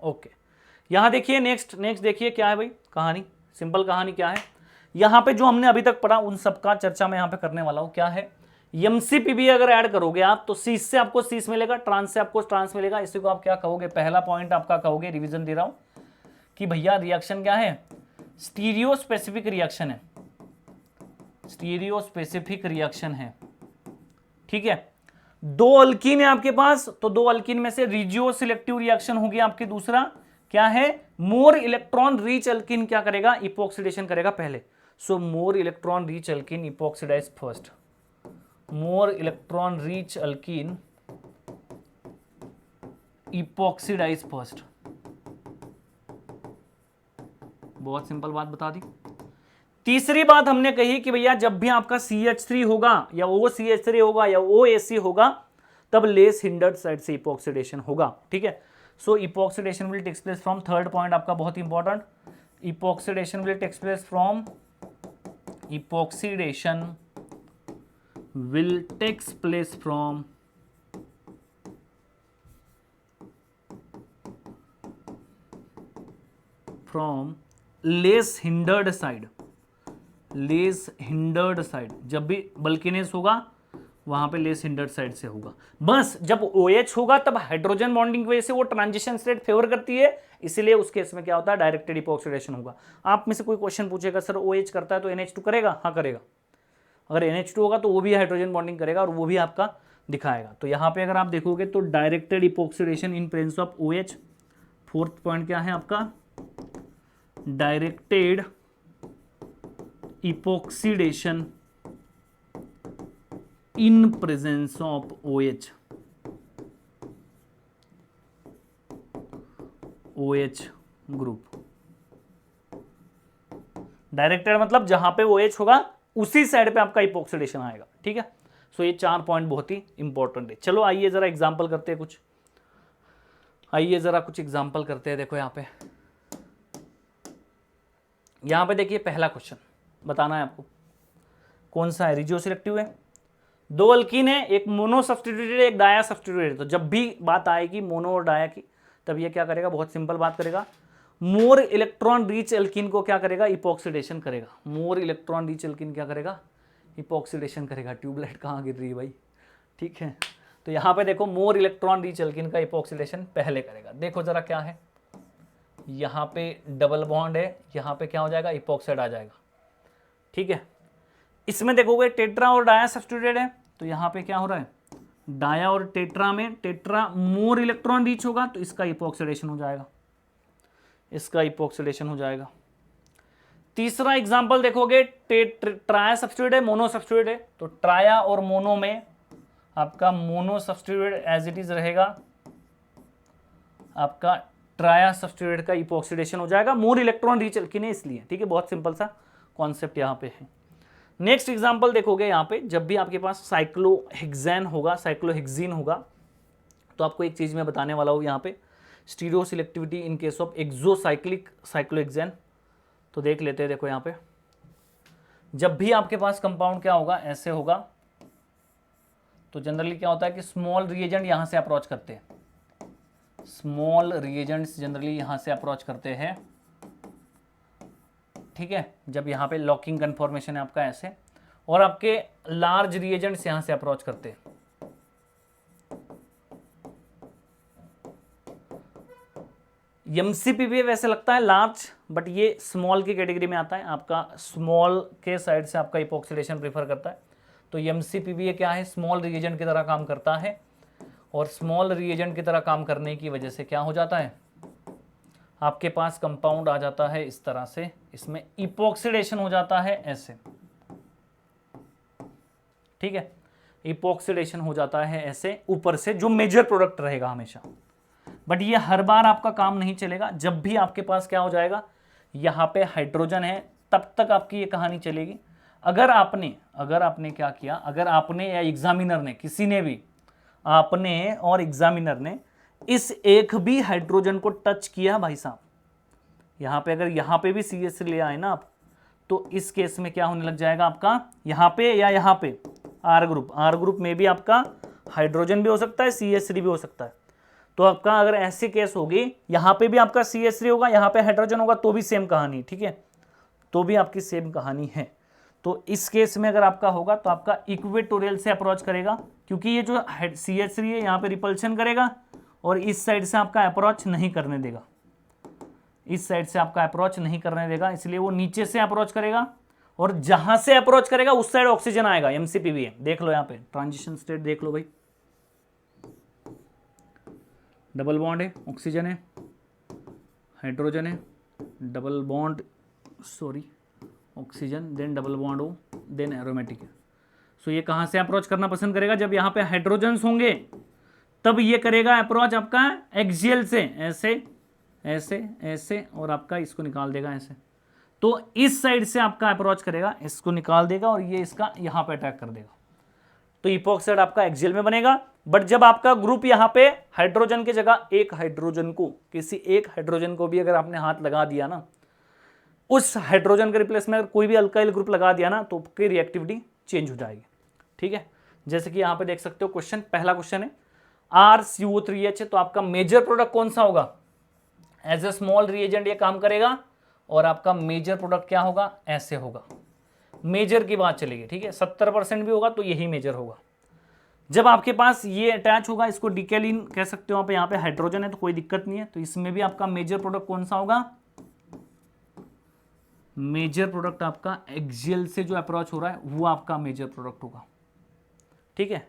ओके, यहां देखिए नेक्स्ट देखिए क्या है भाई कहानी, सिंपल कहानी क्या है। यहां पे जो हमने अभी तक पढ़ा उन सबका चर्चा मैं यहां पे करने वाला हूं। क्या है? एमसीपीबी अगर ऐड करोगे आप तो सीस से आपको सीस मिलेगा, ट्रांस से आपको ट्रांस मिलेगा। इसी को आप क्या कहोगे? पहला पॉइंट आपका कहोगे, रिवीजन दे रहा हूं कि भैया रिएक्शन क्या है? स्टीरियो स्पेसिफिक रिएक्शन है, स्टीरियो स्पेसिफिक रिएक्शन है। ठीक है, दो अल्कीन है आपके पास, तो दो अल्कीन में से रिजियो सिलेक्टिव रिएक्शन होगी आपकी। दूसरा क्या है? मोर इलेक्ट्रॉन रिच अल्कीन क्या करेगा? इपोक्सिडेशन करेगा पहले। So more electron rich alkene epoxidise first, more electron rich alkene epoxidise first. बहुत सिंपल बात बता दी। तीसरी बात हमने कही कि भैया जब भी आपका CH3 होगा या OCH3 होगा या OAC होगा तब लेस हिंडर्ड साइड से इपोक्सिडेशन होगा। ठीक है, so epoxidation will takes place from, third point आपका बहुत important, epoxidation will takes place from, epoxidation will takes place from less hindered side, less hindered side. जब भी बल्किनेस होगा वहां पे लेस हिंडर्ड साइड से होगा। बस जब OH होगा तब हाइड्रोजन बॉन्डिंग की वजह से वो ट्रांजिशन स्टेट फेवर करती है, इसीलिए उस केस में क्या होता है? डायरेक्टेड इपोक्सिडेशन होगा। आप में से कोई क्वेश्चन पूछेगा सर OH करता है तो NH2 करेगा? हाँ करेगा। अगर NH2 होगा तो वो भी हाइड्रोजन बॉन्डिंग करेगा और वो भी आपका दिखाएगा। तो यहाँ पे अगर आप देखोगे तो directed epoxidation in presence of OH। Fourth point क्या है आपका? Directed epoxidation in presence of OH group. Directed मतलब जहां पे OH होगा उसी साइड पे आपका इपोक्सिडेशन आएगा। ठीक है, सो ये 4 पॉइंट बहुत ही इंपॉर्टेंट है। चलो आइए जरा एग्जांपल करते हैं कुछ, आइए जरा कुछ एग्जांपल करते हैं। देखो यहां पे देखिए पहला क्वेश्चन बताना है आपको, कौन सा है? रिजियो सिलेक्टिव है, दो अल्कीन है, एक मोनो सब्स्टिट्यूटेड एक डाया सब्स्टिट्यूटेड। तो जब भी बात आएगी मोनो और डाया की तब ये क्या करेगा? बहुत सिंपल बात करेगा, मोर इलेक्ट्रॉन रिच अल्कीन को क्या करेगा? इपोक्सिडेशन करेगा। मोर इलेक्ट्रॉन रिच अल्कीन क्या करेगा? इपोक्सिडेशन करेगा। ट्यूबलाइट कहाँ गिर रही है भाई? ठीक है, तो यहाँ पे देखो मोर इलेक्ट्रॉन रिच अल्कीन का इपोक्सिडेशन पहले करेगा। देखो जरा क्या है, यहाँ पे डबल बॉन्ड है, यहाँ पे क्या हो जाएगा? इपोक्साइड आ जाएगा। ठीक है, इसमें देखोगे टेट्रा और डाया सब्स्टिट्यूटेड है, तो यहाँ पे क्या हो रहा है? डाया और टेट्रा में टेट्रा मोर इलेक्ट्रॉन रीच होगा तो इसका इपोक्सिडेशन हो जाएगा, इसका इपोक्सिडेशन हो जाएगा। तीसरा एग्जांपल देखोगे ट्राया सब्स्टिट्यूट है, मोनो सब्स्टिट्यूट है, तो ट्राया और मोनो में आपका mono substitute as it is रहेगा, आपका ट्राया सब्स्टिट्यूट का इपोक्सिडेशन हो जाएगा। मोर इलेक्ट्रॉन रीच अल्कीन है इसलिए। ठीक है, बहुत सिंपल सा कॉन्सेप्ट यहाँ पे है। नेक्स्ट एग्जांपल देखोगे यहाँ पे, जब भी आपके पास साइक्लोहेक्सेन होगा, साइक्लोहेक्सीन होगा, तो आपको एक चीज मैं बताने वाला हूँ यहाँ पे, stereo selectivity in case of exocyclic cyclohexane. तो देख लेते हैं, देखो यहाँ पे जब भी आपके पास कंपाउंड क्या होगा? ऐसे होगा, तो जनरली क्या होता है कि स्मॉल रिएजेंट यहाँ से अप्रोच करते हैं, स्मॉल रिएजेंट्स जनरली यहाँ से अप्रोच करते हैं। ठीक है, जब यहाँ पे लॉकिंग कन्फॉर्मेशन है आपका ऐसे, और आपके लार्ज रिएजेंट्स यहाँ से अप्रोच करते हैं। एमसीपीबी वैसे लगता है लार्ज, बट ये स्मॉल की कैटेगरी में आता है। आपका स्मॉल के साइड से आपका इपोक्सिडेशन प्रीफर करता है। तो MCPBA क्या है, स्मॉल रिएजेंट की तरह काम करता है, और स्मॉल रिएजेंट की तरह काम करने की वजह से क्या हो जाता है, आपके पास कंपाउंड आ जाता है इस तरह से, इसमें इपॉक्सीडेशन हो जाता है ऐसे, ठीक है, इपॉक्सीडेशन हो जाता है ऐसे ऊपर से, जो मेजर प्रोडक्ट रहेगा हमेशा। बट ये हर बार आपका काम नहीं चलेगा, जब भी आपके पास क्या हो जाएगा, यहाँ पे हाइड्रोजन है, तब तक आपकी ये कहानी चलेगी। अगर आपने क्या किया, अगर आपने या एग्जामिनर ने, किसी ने भी, आपने और एग्जामिनर ने इस एक भी हाइड्रोजन को टच किया भाई साहब, यहाँ पे अगर यहाँ पे भी CH3 ले आए ना आप, तो इस केस में क्या होने लग जाएगा आपका, यहाँ पे या यहाँ पे R ग्रुप में भी आपका हाइड्रोजन भी हो सकता है, CH3 भी हो सकता है। तो आपका अगर ऐसी केस होगी, यहाँ पे भी आपका CH3 होगा, यहाँ पे हाइड्रोजन होगा, तो भी सेम कहानी, ठीक है, तो भी आपकी सेम कहानी है। तो इस केस में अगर आपका होगा तो आपका इक्वेटोरियल से अप्रोच करेगा, क्योंकि ये जो CH3 है यहाँ पे रिपल्शन करेगा और इस साइड से आपका अप्रोच नहीं करने देगा, इस साइड से आपका अप्रोच नहीं करने देगा, इसलिए वो नीचे से अप्रोच करेगा, और जहां से अप्रोच करेगा उस साइड ऑक्सीजन आएगा। MCPBA देख लो, यहाँ पे ट्रांजिशन स्टेट देख लो भाई, डबल बॉन्ड है, ऑक्सीजन है, हाइड्रोजन है, double bond, sorry, oxygen, then double bond O, then aromatic है। सो ये कहाँ से अप्रोच करना पसंद करेगा, जब यहाँ पे हाइड्रोजन्स होंगे तब ये करेगा अप्रोच आपका एक्सियल से, ऐसे ऐसे ऐसे, और आपका इसको निकाल देगा ऐसे, तो इस साइड से आपका अप्रोच करेगा, इसको निकाल देगा और ये इसका यहाँ पे अटैक कर देगा, तो इपॉक्साइड आपका एक्सियल में बनेगा। बट जब आपका ग्रुप यहाँ पे हाइड्रोजन की जगह एक हाइड्रोजन को, किसी एक हाइड्रोजन को भी अगर आपने हाथ लगा दिया ना, उस हाइड्रोजन के रिप्लेस में अगर कोई भी अल्काइल ग्रुप लगा दिया ना, तो आपकी रिएक्टिविटी चेंज हो जाएगी, ठीक है। जैसे कि यहाँ पे देख सकते हो क्वेश्चन, पहला क्वेश्चन है RCO3H, तो आपका मेजर प्रोडक्ट कौन सा होगा, एज ए स्मॉल रिएजेंट ये काम करेगा, और आपका मेजर प्रोडक्ट क्या होगा, ऐसे होगा, मेजर की बात चलेगी, ठीक है, 70% भी होगा तो यही मेजर होगा। जब आपके पास ये अटैच होगा, इसको डिकेलिन कह सकते हो आप, यहाँ पे हाइड्रोजन है तो कोई दिक्कत नहीं है, तो इसमें भी आपका मेजर प्रोडक्ट कौन सा होगा, मेजर प्रोडक्ट आपका एक्सियल से जो अप्रोच हो रहा है वो आपका मेजर प्रोडक्ट होगा, ठीक है।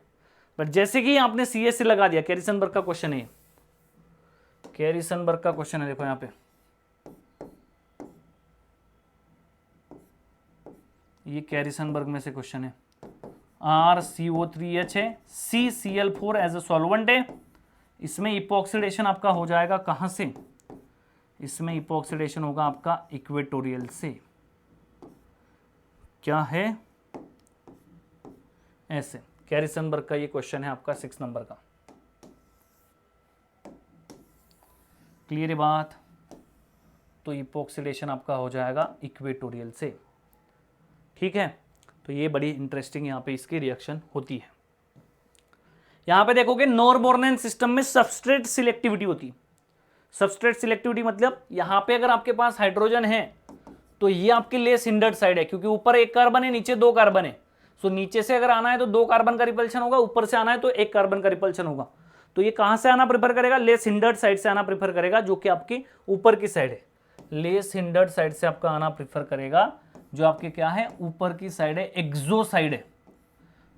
बट जैसे कि आपने CH3 लगा दिया, कैरिसनबर्ग का क्वेश्चन है, कैरिसनबर्ग का क्वेश्चन है, देखो यहाँ पे ये कैरिसनबर्ग में से क्वेश्चन है, RCO3H है, CCl4 एज ए सॉल्वेंट है, इसमें इपॉक्सीडेशन आपका हो जाएगा कहां से, इसमें इपॉक्सीडेशन होगा आपका इक्वेटोरियल से, क्या है, ऐसे। कैरिसनबर्ग का ये क्वेश्चन है आपका 6 नंबर का, क्लियर है बात। तो इपॉक्सीडेशन आपका हो जाएगा इक्वेटोरियल से, ठीक है। तो ये बड़ी इंटरेस्टिंग यहाँ पे इसकी रिएक्शन होती है। यहाँ पे देखोगे नॉरमोर्नेन सिस्टम में सबस्ट्रेट सिलेक्टिविटी होती है। सबस्ट्रेट सिलेक्टिविटी मतलब यहाँ पे अगर आपके पास हाइड्रोजन है तो ये आपकी लेस हिंडर्ड साइड है, क्योंकि ऊपर एक कार्बन है, नीचे 2 कार्बन है। सो नीचे से अगर आना है तो 2 कार्बन का रिपल्शन होगा, ऊपर से आना है तो 1 कार्बन का रिपल्शन होगा। तो ये कहां से आना प्रेफर करेगा, लेस हिंडर्ड साइड से आना प्रेफर करेगा, जो कि आपकी ऊपर की साइड है। लेस हिंडर्ड साइड से आपका आना प्रेफर करेगा, जो आपके क्या है, ऊपर की साइड है, एक्सो साइड है।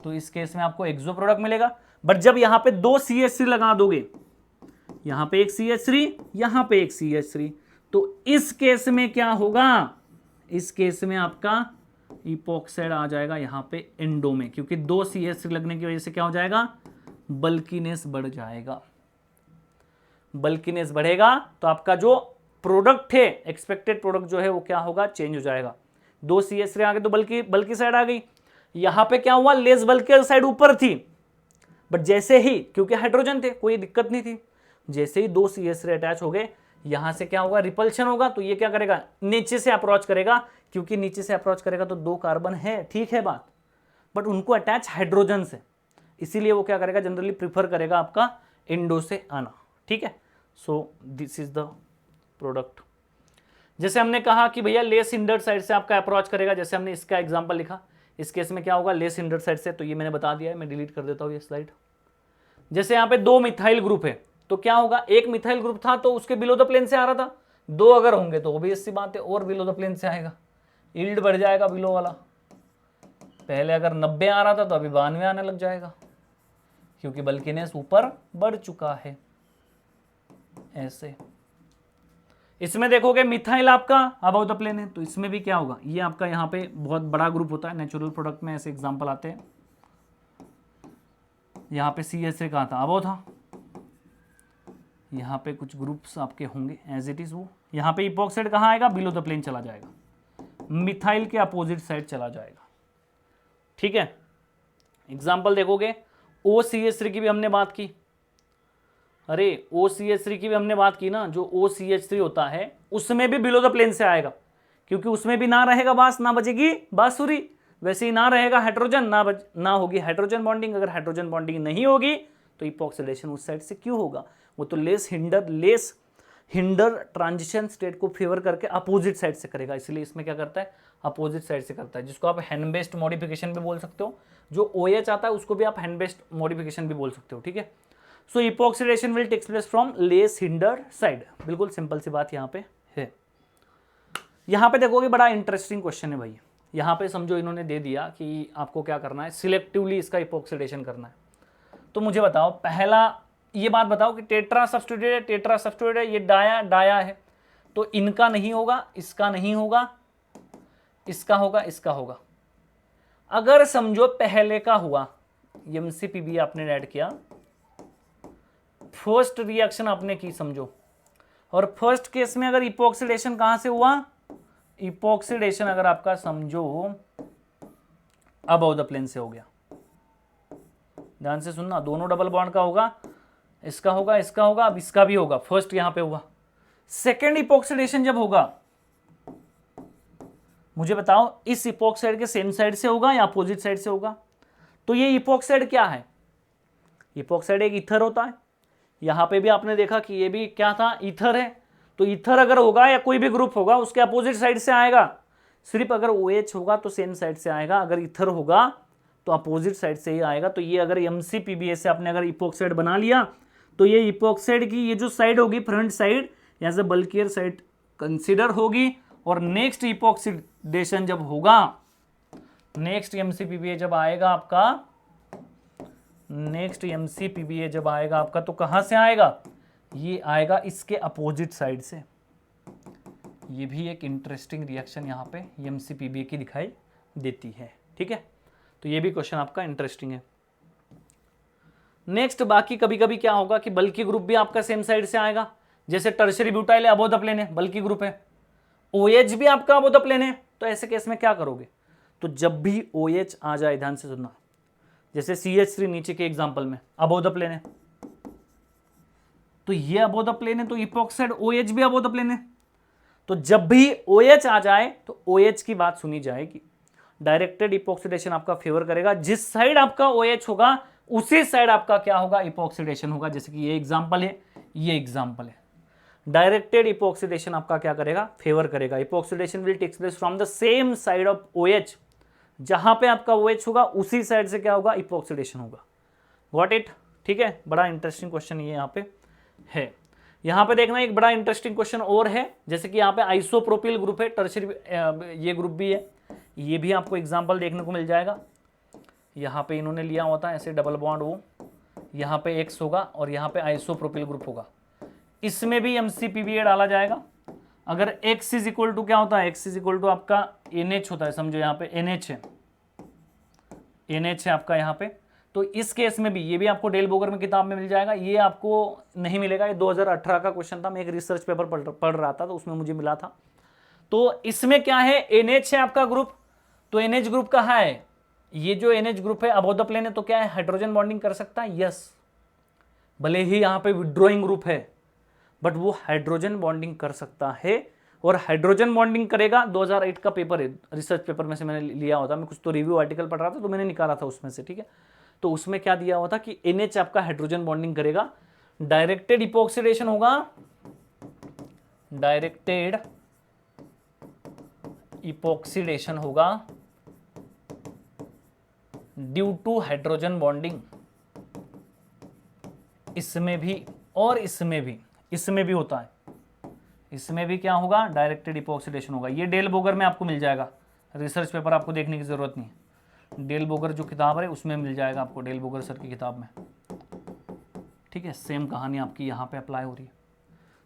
तो इस केस में आपको एक्सो प्रोडक्ट मिलेगा। बट जब यहां पे 2 CH3 लगा दोगे, यहां पे एक CH3, यहां पे एक CH3, तो इस केस में क्या होगा, इस केस में आपका इपॉक्साइड आ जाएगा यहां पे एंडो में, क्योंकि 2 CH3 लगने की वजह से क्या हो जाएगा, बल्कीनेस बढ़ जाएगा। बल्कीनेस बढ़ेगा तो आपका जो प्रोडक्ट है, एक्सपेक्टेड प्रोडक्ट जो है वो क्या होगा, चेंज हो जाएगा। 2 CH3 आ गए तो बल्कि साइड आ गई। यहां पे क्या हुआ, लेस बल्कि साइड ऊपर थी, बट जैसे ही, क्योंकि हाइड्रोजन थे कोई दिक्कत नहीं थी, जैसे ही 2 CH3 अटैच हो गए, यहां से क्या होगा, रिपल्शन होगा। तो ये क्या करेगा, नीचे से अप्रोच करेगा, क्योंकि नीचे से अप्रोच करेगा तो 2 कार्बन है, ठीक है बात, बट उनको अटैच हाइड्रोजन से, इसीलिए वो क्या करेगा, जनरली प्रीफर करेगा आपका इंडो से आना, ठीक है। So this is the product. जैसे हमने कहा कि भैया लेस हिंडर्ड साइड से आपका अप्रोच करेगा, जैसे हमने इसका एग्जांपल लिखा, इस केस में क्या होगा, लेस हिंडर्ड साइड से, तो ये मैंने बता दिया है, मैं डिलीट कर देता हूँ ये स्लाइड। जैसे यहाँ पे 2 मिथाइल ग्रुप है, तो क्या होगा, एक मिथाइल ग्रुप था तो उसके बिलो द प्लेन से आ रहा था, 2 अगर होंगे तो ऑब्वियस सी बात है और बिलो द प्लेन से आएगा, यील्ड बढ़ जाएगा बिलो वाला, पहले अगर 90 आ रहा था तो अभी 92 आने लग जाएगा, क्योंकि बल्किनेस ऊपर बढ़ चुका है। ऐसे इसमें देखोगे मिथाइल आपका अबाउट द प्लेन है, तो इसमें भी क्या होगा, ये आपका यहाँ पे बहुत बड़ा ग्रुप होता है नेचुरल प्रोडक्ट में, ऐसे एग्जांपल आते हैं। यहाँ पे CH3 कहाँ था, अबाउट था। यहाँ पे कुछ ग्रुप्स आपके होंगे एज इट इज वो। यहाँ पे इपॉक्साइड कहाँ आएगा, बिलो द प्लेन चला जाएगा, मिथाइल के अपोजिट साइड चला जाएगा। ठीक है, एग्जाम्पल देखोगे OCH3 की भी हमने बात की। अरे OCH3 की भी हमने बात की ना, जो OCH3 होता है उसमें भी बिलो द प्लेन से आएगा, क्योंकि उसमें भी ना रहेगा बांस, ना बजेगी बांसुरी। वैसे ही ना रहेगा हाइड्रोजन, ना होगी हाइड्रोजन बॉन्डिंग। अगर हाइड्रोजन बॉन्डिंग नहीं होगी तो इपॉक्सिडेशन उस साइड से क्यों होगा, वो तो लेस हिंडर ट्रांजिशन स्टेट को फेवर करके अपोजिट साइड से करेगा, इसलिए इसमें क्या करता है, अपोजिट साइड से करता है, जिसको आप हैंड बेस्ड मॉडिफिकेशन भी बोल सकते हो। जो OH आता है उसको भी आप हैंड बेस्ड मॉडिफिकेशन भी बोल सकते हो। ठीक है, so epoxidation will takes place from less hinder side. बिल्कुल सिंपल सी बात यहाँ पे है। यहाँ पे देखोगे बड़ा इंटरेस्टिंग क्वेश्चन है भाई। यहाँ पे समझो इन्होंने दे दिया कि आपको क्या करना है, सिलेक्टिवली इसका इपॉक्सिडेशन करना है। तो मुझे बताओ, पहला ये बात बताओ कि टेट्रा सब्स्टिट्यूटेड है, ये डाया है, तो इनका नहीं होगा, इसका नहीं होगा, इसका होगा, इसका होगा। अगर समझो पहले का हुआ, MCPB आपने ऐड किया, फर्स्ट रिएक्शन आपने की समझो, और फर्स्ट केस में अगर इपॉक्सिडेशन कहां से हुआ, इपॉक्सिडेशन अगर आपका समझो अबव द प्लेन से हो गया। ध्यान से सुनना, दोनों डबल बॉन्ड का होगा, इसका होगा, इसका होगा, अब इसका भी होगा। फर्स्ट यहां पे हुआ, सेकेंड इपॉक्सिडेशन जब होगा, मुझे बताओ इस इपॉक्साइड के सेम साइड से होगा या अपोजिट साइड से होगा। तो ये इपॉक्साइड क्या है, इपॉक्साइड एक ईथर होता है। यहां पे भी आपने देखा कि ये भी क्या था, ईथर है। तो ईथर अगर होगा या कोई भी ग्रुप होगा उसके अपोजिट साइड से आएगा। सिर्फ अगर OH होगा तो सेम साइड से आएगा, अगर ईथर होगा तो अपोजिट साइड से ही आएगा। तो ये अगर MCPBA से आपने अगर इपॉक्साइड बना लिया तो ये इपॉक्साइड की ये जो साइड होगी, फ्रंट साइड, यहां से बल्कियर साइड कंसिडर होगी। और नेक्स्ट इपॉक्सिडेशन जब होगा, नेक्स्ट MCPBA जब आएगा आपका, नेक्स्ट MCPBA जब आएगा आपका, तो कहां से आएगा, ये आएगा इसके अपोजिट साइड से। ये भी एक इंटरेस्टिंग रिएक्शन यहां पे MCPBA की दिखाई देती है। ठीक है, तो ये भी क्वेश्चन आपका इंटरेस्टिंग है। नेक्स्ट, बाकी कभी कभी क्या होगा कि बल्कि ग्रुप भी आपका सेम साइड से आएगा, जैसे टर्शियरी ब्यूटाइल है, अबव द प्लेन है, बल्कि ग्रुप है। OH भी आपका अबव द प्लेन है, तो ऐसे केस में क्या करोगे, तो जब भी OH आ जाए, ध्यान से सुनना, जैसे CH3 नीचे के एग्जांपल में अबव द प्लेन है, तो ये अबव द प्लेन है, तो इपॉक्साइड OH भी अबव द प्लेन है। तो जब भी OH आ जाए तो OH की बात सुनी जाएगी। डायरेक्टेड इपॉक्सिडेशन आपका फेवर करेगा, जिस साइड आपका OH होगा उसी साइड आपका क्या होगा, इपॉक्सिडेशन होगा। जैसे कि ये एग्जांपल है, ये एग्जांपल है। डायरेक्टेड इपॉक्सिडेशन आपका क्या करेगा, फेवर करेगा। Epoxidation will take place from the same side of OH, जहां पे आपका OH होगा उसी साइड से क्या होगा, इपॉक्सिडेशन होगा। Got it. ठीक है, बड़ा इंटरेस्टिंग क्वेश्चन ये यहाँ पे है। यहाँ पे देखना एक बड़ा इंटरेस्टिंग क्वेश्चन और है, जैसे कि यहाँ पे आइसोप्रोपिल ग्रुप है, टर्शियरी ये ग्रुप भी है, ये भी आपको एग्जाम्पल देखने को मिल जाएगा। यहाँ पे इन्होंने लिया होता है ऐसे डबल बॉन्ड, वो यहाँ पे X होगा और यहाँ पे आइसोप्रोपिल ग्रुप होगा। इसमें भी MCPBA डाला जाएगा। अगर X इज इक्वल टू क्या होता है, X इज इक्वल टू आपका NH होता है, समझो यहाँ पे NH है, NH है आपका यहाँ पे। तो इस केस में भी, ये भी आपको डेल बोगर में किताब में मिल जाएगा, ये आपको नहीं मिलेगा। ये 2018 का क्वेश्चन था, मैं एक रिसर्च पेपर पढ़ रहा था तो उसमें मुझे मिला था। तो इसमें क्या है, NH है आपका ग्रुप, तो NH ग्रुप कहाँ है, ये जो NH ग्रुप है अबव द प्लेन है, तो क्या है, हाइड्रोजन बॉन्डिंग कर सकता है, यस। भले ही यहाँ पे विड्रॉइंग ग्रुप है, बट वो हाइड्रोजन बॉन्डिंग कर सकता है। और हाइड्रोजन बॉन्डिंग करेगा, 2008 का पेपर है, रिसर्च पेपर में से मैंने लिया होता, मैं कुछ तो रिव्यू आर्टिकल पढ़ रहा था तो मैंने निकाला था उसमें से। ठीक है, तो उसमें क्या दिया हुआ था कि NH आपका हाइड्रोजन बॉन्डिंग करेगा, डायरेक्टेड इपॉक्सिडेशन होगा, डायरेक्टेड इपॉक्सिडेशन होगा ड्यू टू हाइड्रोजन बॉन्डिंग। इसमें भी और इसमें भी होता है, इसमें भी क्या होगा, डायरेक्टेड इपॉक्सिडेशन होगा। ये डेल बोगर में आपको मिल जाएगा, रिसर्च पेपर आपको देखने की जरूरत नहीं है। डेल बोगर जो किताब है उसमें मिल जाएगा आपको, डेल बोगर सर की किताब में, ठीक है। सेम कहानी आपकी यहाँ पे अप्लाई हो रही है।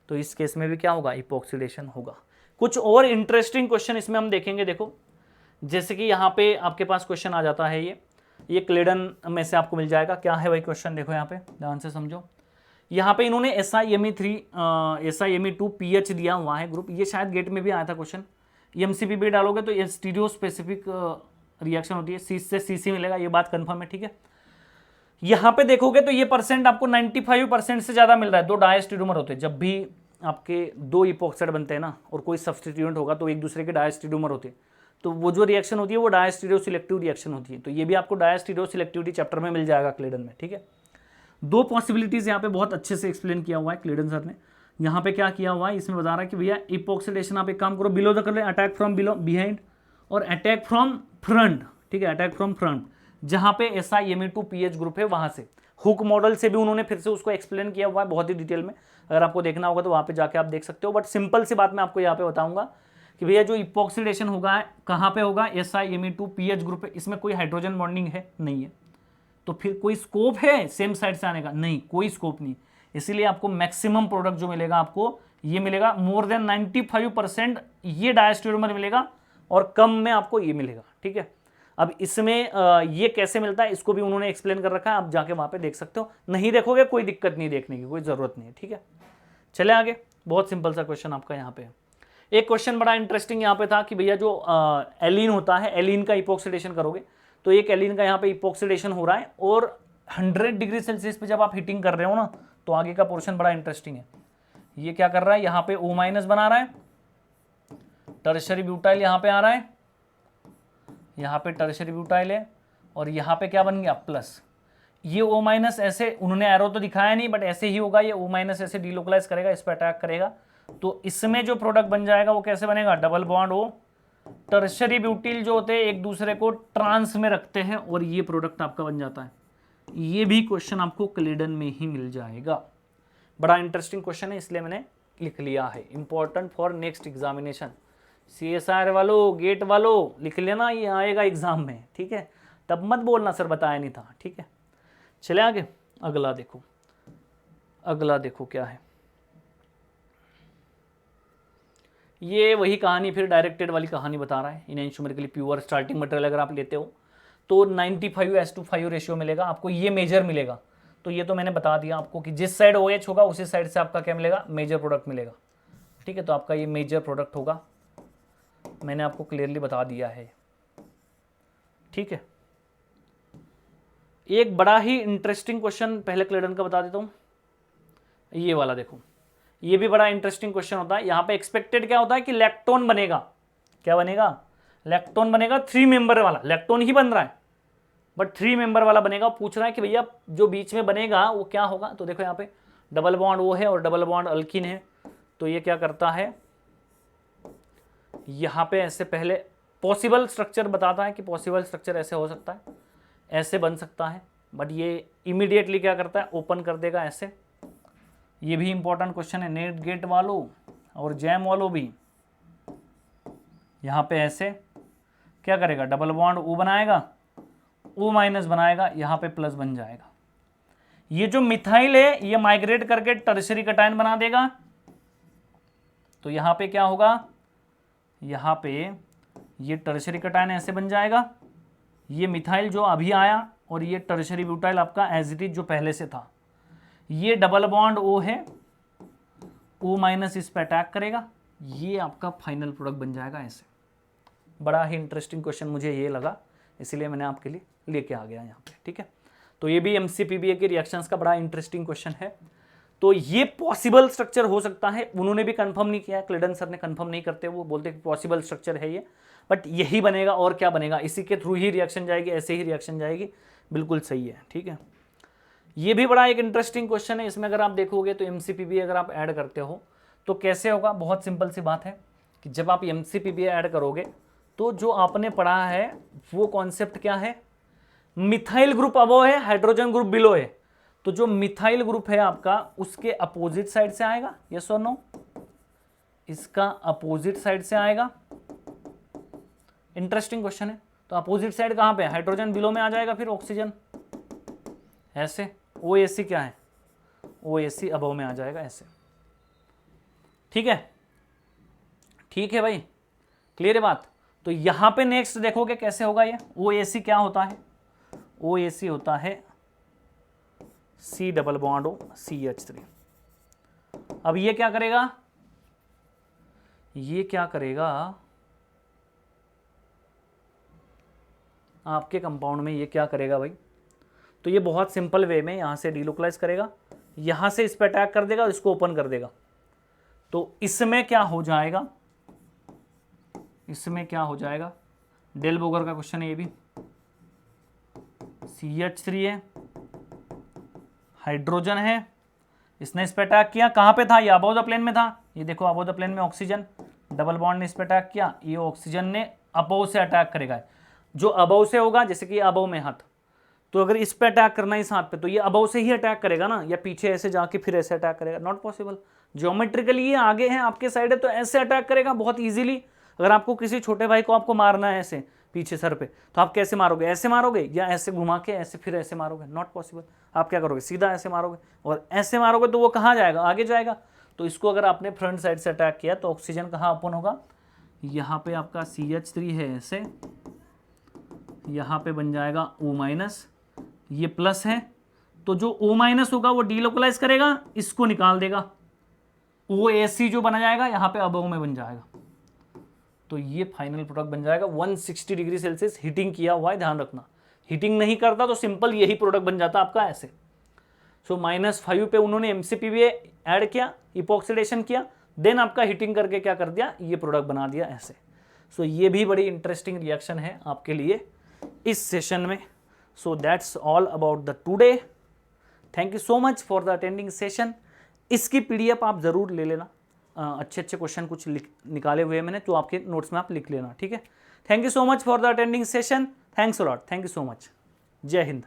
तो इस केस में भी क्या होगा, इपॉक्सीडेशन होगा। कुछ और इंटरेस्टिंग क्वेश्चन इसमें हम देखेंगे। देखो जैसे कि यहाँ पे आपके पास क्वेश्चन आ जाता है, ये क्लेडन में से आपको मिल जाएगा। क्या है भाई क्वेश्चन, देखो यहाँ पे ध्यान से समझो। यहाँ पे इन्होंने SiMe3 SiMe2 pH दिया हुआ है ग्रुप, ये शायद गेट में भी आया था क्वेश्चन। MCPB डालोगे तो ये स्टीरियो स्पेसिफिक रिएक्शन होती है, C से CC मिलेगा, ये बात कंफर्म है, ठीक है। यहाँ पे देखोगे तो ये परसेंट आपको 95% से ज़्यादा मिल रहा है। दो डायस्टीरियोमर होते हैं, जब भी आपके दो इपॉक्साइड बनते हैं ना और कोई सब्सटीट्यूएंट होगा तो एक दूसरे के डायस्टीरियोमर होते हैं, तो वो जो रिएक्शन होती है वो डायस्टीरियो सिलेक्टिव रिएक्शन होती है। तो ये भी आपको डायस्टीरियो सिलेक्टिविटी चैप्टर में मिल जाएगा क्लेडन में, ठीक है। दो पॉसिबिलिटीज़ यहाँ पे बहुत अच्छे से एक्सप्लेन किया हुआ है क्लेडन सर ने। यहाँ पे क्या किया हुआ है, इसमें बता रहा है कि भैया इपॉक्सीडेशन आप एक काम करो, बिलो द कर ले, अटैक फ्रॉम बिलो बिहाइंड और अटैक फ्रॉम फ्रंट, ठीक है, अटैक फ्रॉम फ्रंट। जहाँ पे SiMe2 pH ग्रुप है वहाँ से हुक मॉडल से भी उन्होंने फिर से उसको एक्सप्लेन किया हुआ है बहुत ही डिटेल में। अगर आपको देखना होगा तो वहाँ पे जाके आप देख सकते हो। बट सिंपल सी बात मैं आपको यहाँ पे बताऊंगा कि भैया जो इपॉक्सीडेशन होगा कहाँ पे होगा, SiMe2 pH ग्रुप है, इसमें कोई हाइड्रोजन बॉन्डिंग है नहीं है, तो फिर कोई स्कोप है सेम साइड से आने का, नहीं, कोई स्कोप नहीं। इसीलिए आपको मैक्सिमम प्रोडक्ट जो मिलेगा आपको ये मिलेगा, मोर देन 95% ये डायस्टीरियोमर मिलेगा और कम में आपको ये मिलेगा, ठीक है। अब इसमें ये कैसे मिलता है इसको भी उन्होंने एक्सप्लेन कर रखा है, आप जाके वहाँ पे देख सकते हो। नहीं देखोगे कोई दिक्कत नहीं, देखने की कोई ज़रूरत नहीं है, ठीक है। चले आगे, बहुत सिंपल सा क्वेश्चन आपका यहाँ पे। एक क्वेश्चन बड़ा इंटरेस्टिंग यहाँ पे था कि भैया जो एलीन होता है, एलीन का इपॉक्सीडेशन करोगे तो एक एलीन का यहाँ पे इपॉक्सीडेशन हो रहा है और 100 डिग्री सेल्सियस पे जब आप हीटिंग कर रहे हो ना तो आगे का पोर्शन बड़ा इंटरेस्टिंग है। ये क्या कर रहा है, यहाँ पे O- बना रहा है, टर्शरी ब्यूटाइल यहाँ पे आ रहा है, यहाँ पे टर्शरी ब्यूटाइल है और यहाँ पे क्या बन गया प्लस। ये O- ऐसे उन्होंने एरो तो दिखाया नहीं बट ऐसे ही होगा, ये O- ऐसे डीलोकलाइज करेगा, इस पर अटैक करेगा, तो इसमें जो प्रोडक्ट बन जाएगा वो कैसे बनेगा, double bond O, tertiary butyl जो होते हैं एक दूसरे को ट्रांस में रखते हैं और ये प्रोडक्ट आपका बन जाता है। ये भी क्वेश्चन आपको क्लेडन में ही मिल जाएगा। बड़ा इंटरेस्टिंग क्वेश्चन है इसलिए मैंने लिख लिया है, important for next examination. CSIR वालों, गेट वालों लिख लेना, ये आएगा एग्जाम में, ठीक है। तब मत बोलना सर बताया नहीं था, ठीक है। चले आगे, अगला देखो, अगला देखो क्या है। ये वही कहानी फिर डायरेक्टेड वाली कहानी बता रहा है। इनएंशोमेरिकली प्योर स्टार्टिंग मटेरियल अगर आप लेते हो तो 95:5 रेशियो मिलेगा आपको, ये मेजर मिलेगा। तो ये तो मैंने बता दिया आपको कि जिस साइड OH होगा उसी साइड से आपका क्या मिलेगा, मेजर प्रोडक्ट मिलेगा, ठीक है। तो आपका ये मेजर प्रोडक्ट होगा, मैंने आपको क्लियरली बता दिया है, ठीक है। एक बड़ा ही इंटरेस्टिंग क्वेश्चन पहले क्लेडन का बता देता हूँ, ये वाला देखो, ये भी बड़ा इंटरेस्टिंग क्वेश्चन होता है। यहाँ पे एक्सपेक्टेड क्या होता है कि लैक्टोन बनेगा, क्या बनेगा, लैक्टोन बनेगा, 3 मेंबर वाला, लैक्टोन ही बन रहा है बट 3 मेंबर वाला बनेगा। पूछ रहा है कि भैया जो बीच में बनेगा वो क्या होगा, तो देखो यहाँ पे डबल बॉन्ड वो है और डबल बॉन्ड अल्किन है, तो ये क्या करता है, यहाँ पे ऐसे पहले पॉसिबल स्ट्रक्चर बताता है कि पॉसिबल स्ट्रक्चर ऐसे हो सकता है, ऐसे बन सकता है, बट ये इमीडिएटली क्या करता है, ओपन कर देगा ऐसे। ये भी इंपॉर्टेंट क्वेश्चन है नेट गेट वालों और जैम वालों भी। यहाँ पे ऐसे क्या करेगा, डबल बॉन्ड O बनाएगा, O- बनाएगा, यहाँ पे प्लस बन जाएगा। ये जो मिथाइल है ये माइग्रेट करके टर्शरी कटायन बना देगा, तो यहाँ पे क्या होगा, यहाँ पे ये टर्शरी कटायन ऐसे बन जाएगा, ये मिथाइल जो अभी आया और ये टर्शरी ब्यूटाइल आपका एज इट इज जो पहले से था। ये डबल बॉन्ड O है, O- इस पे अटैक करेगा, ये आपका फाइनल प्रोडक्ट बन जाएगा ऐसे। बड़ा ही इंटरेस्टिंग क्वेश्चन मुझे ये लगा, इसीलिए मैंने आपके लिए लेके आ गया यहाँ पे, ठीक है। तो ये भी MCPBA के रिएक्शंस का बड़ा इंटरेस्टिंग क्वेश्चन है। तो ये पॉसिबल स्ट्रक्चर हो सकता है, उन्होंने भी कंफर्म नहीं किया, क्लेडन सर ने कंफर्म नहीं करते, वो बोलते कि पॉसिबल स्ट्रक्चर है ये, बट यही बनेगा और क्या बनेगा, इसी के थ्रू ही रिएक्शन जाएगी, ऐसे ही रिएक्शन जाएगी, बिल्कुल सही है, ठीक है। ये भी बड़ा एक इंटरेस्टिंग क्वेश्चन है। इसमें अगर आप देखोगे तो MCPBA अगर आप ऐड करते हो तो कैसे होगा, बहुत सिंपल सी बात है कि जब आप MCPBA ऐड करोगे तो जो आपने पढ़ा है वो कॉन्सेप्ट क्या है, मिथाइल ग्रुप अबो है, हाइड्रोजन ग्रुप बिलो है, तो जो मिथाइल ग्रुप है आपका उसके अपोजिट साइड से आएगा, यस और नो, इसका अपोजिट साइड से आएगा। इंटरेस्टिंग क्वेश्चन है। तो अपोजिट साइड कहाँ पे, हाइड्रोजन बिलो में आ जाएगा, फिर ऑक्सीजन ऐसे, OAC क्या है, OAC अबव में आ जाएगा ऐसे। ठीक है, ठीक है भाई, क्लियर है बात। तो यहां पे नेक्स्ट देखोगे कैसे होगा ये, OAC क्या होता है, OAC होता है C double bond O CH3। अब ये क्या करेगा, ये क्या करेगा आपके कंपाउंड में, ये क्या करेगा भाई, तो ये बहुत सिंपल वे में यहां से डिलोकलाइज करेगा, यहां से इस पर अटैक कर देगा, इसको ओपन कर देगा। तो इसमें क्या हो जाएगा, इसमें क्या हो जाएगा, डेल बोगर का क्वेश्चन है ये भी, CH3 है, हाइड्रोजन है, इसने इस पर अटैक किया, कहां पे था, ये अबव द प्लेन में था, ये देखो अबव द प्लेन में ऑक्सीजन, डबल बॉन्ड ने इस पर अटैक किया, ये ऑक्सीजन ने अबव से अटैक करेगा, जो अबव से होगा, जैसे कि अबव में हाथ, तो अगर इस पे अटैक करना है इस हाथ पे, तो ये अबव से ही अटैक करेगा ना, या पीछे ऐसे जाके फिर ऐसे अटैक करेगा, नॉट पॉसिबल। ज्योमेट्रिकली ये आगे है, आपके साइड है, तो ऐसे अटैक करेगा बहुत इजीली। अगर आपको किसी छोटे भाई को आपको मारना है ऐसे पीछे सर पे, तो आप कैसे मारोगे, ऐसे मारोगे या ऐसे घुमा के ऐसे फिर ऐसे मारोगे, नॉट पॉसिबल। आप क्या करोगे, सीधा ऐसे मारोगे, और ऐसे मारोगे तो वो कहाँ जाएगा, आगे जाएगा। तो इसको अगर आपने फ्रंट साइड से अटैक किया तो ऑक्सीजन कहाँ ओपन होगा, यहाँ पे आपका CH3 है ऐसे, यहाँ पे बन जाएगा O-, ये प्लस है, तो जो O- होगा वो डीलोकलाइज करेगा, इसको निकाल देगा, OAC जो बना जाएगा यहाँ पे अबव में बन जाएगा। तो ये फाइनल प्रोडक्ट बन जाएगा। 160 डिग्री सेल्सियस हीटिंग किया हुआ है, ध्यान रखना। हीटिंग नहीं करता तो सिंपल यही प्रोडक्ट बन जाता आपका ऐसे। सो -5 पे उन्होंने MCPBA ऐड किया, इपॉक्सीडेशन किया, देन आपका हीटिंग करके क्या कर दिया, ये प्रोडक्ट बना दिया ऐसे। सो ये भी बड़ी इंटरेस्टिंग रिएक्शन है आपके लिए इस सेशन में। So that's all about the today. Thank you so much for the attending session. इसकी PDF आप ज़रूर ले लेना, अच्छे अच्छे क्वेश्चन कुछ निकाले हुए मैंने, तो आपके नोट्स में आप लिख लेना, ठीक है। Thank you so much for the attending session. Thanks a lot, thank you so much. जय हिंद।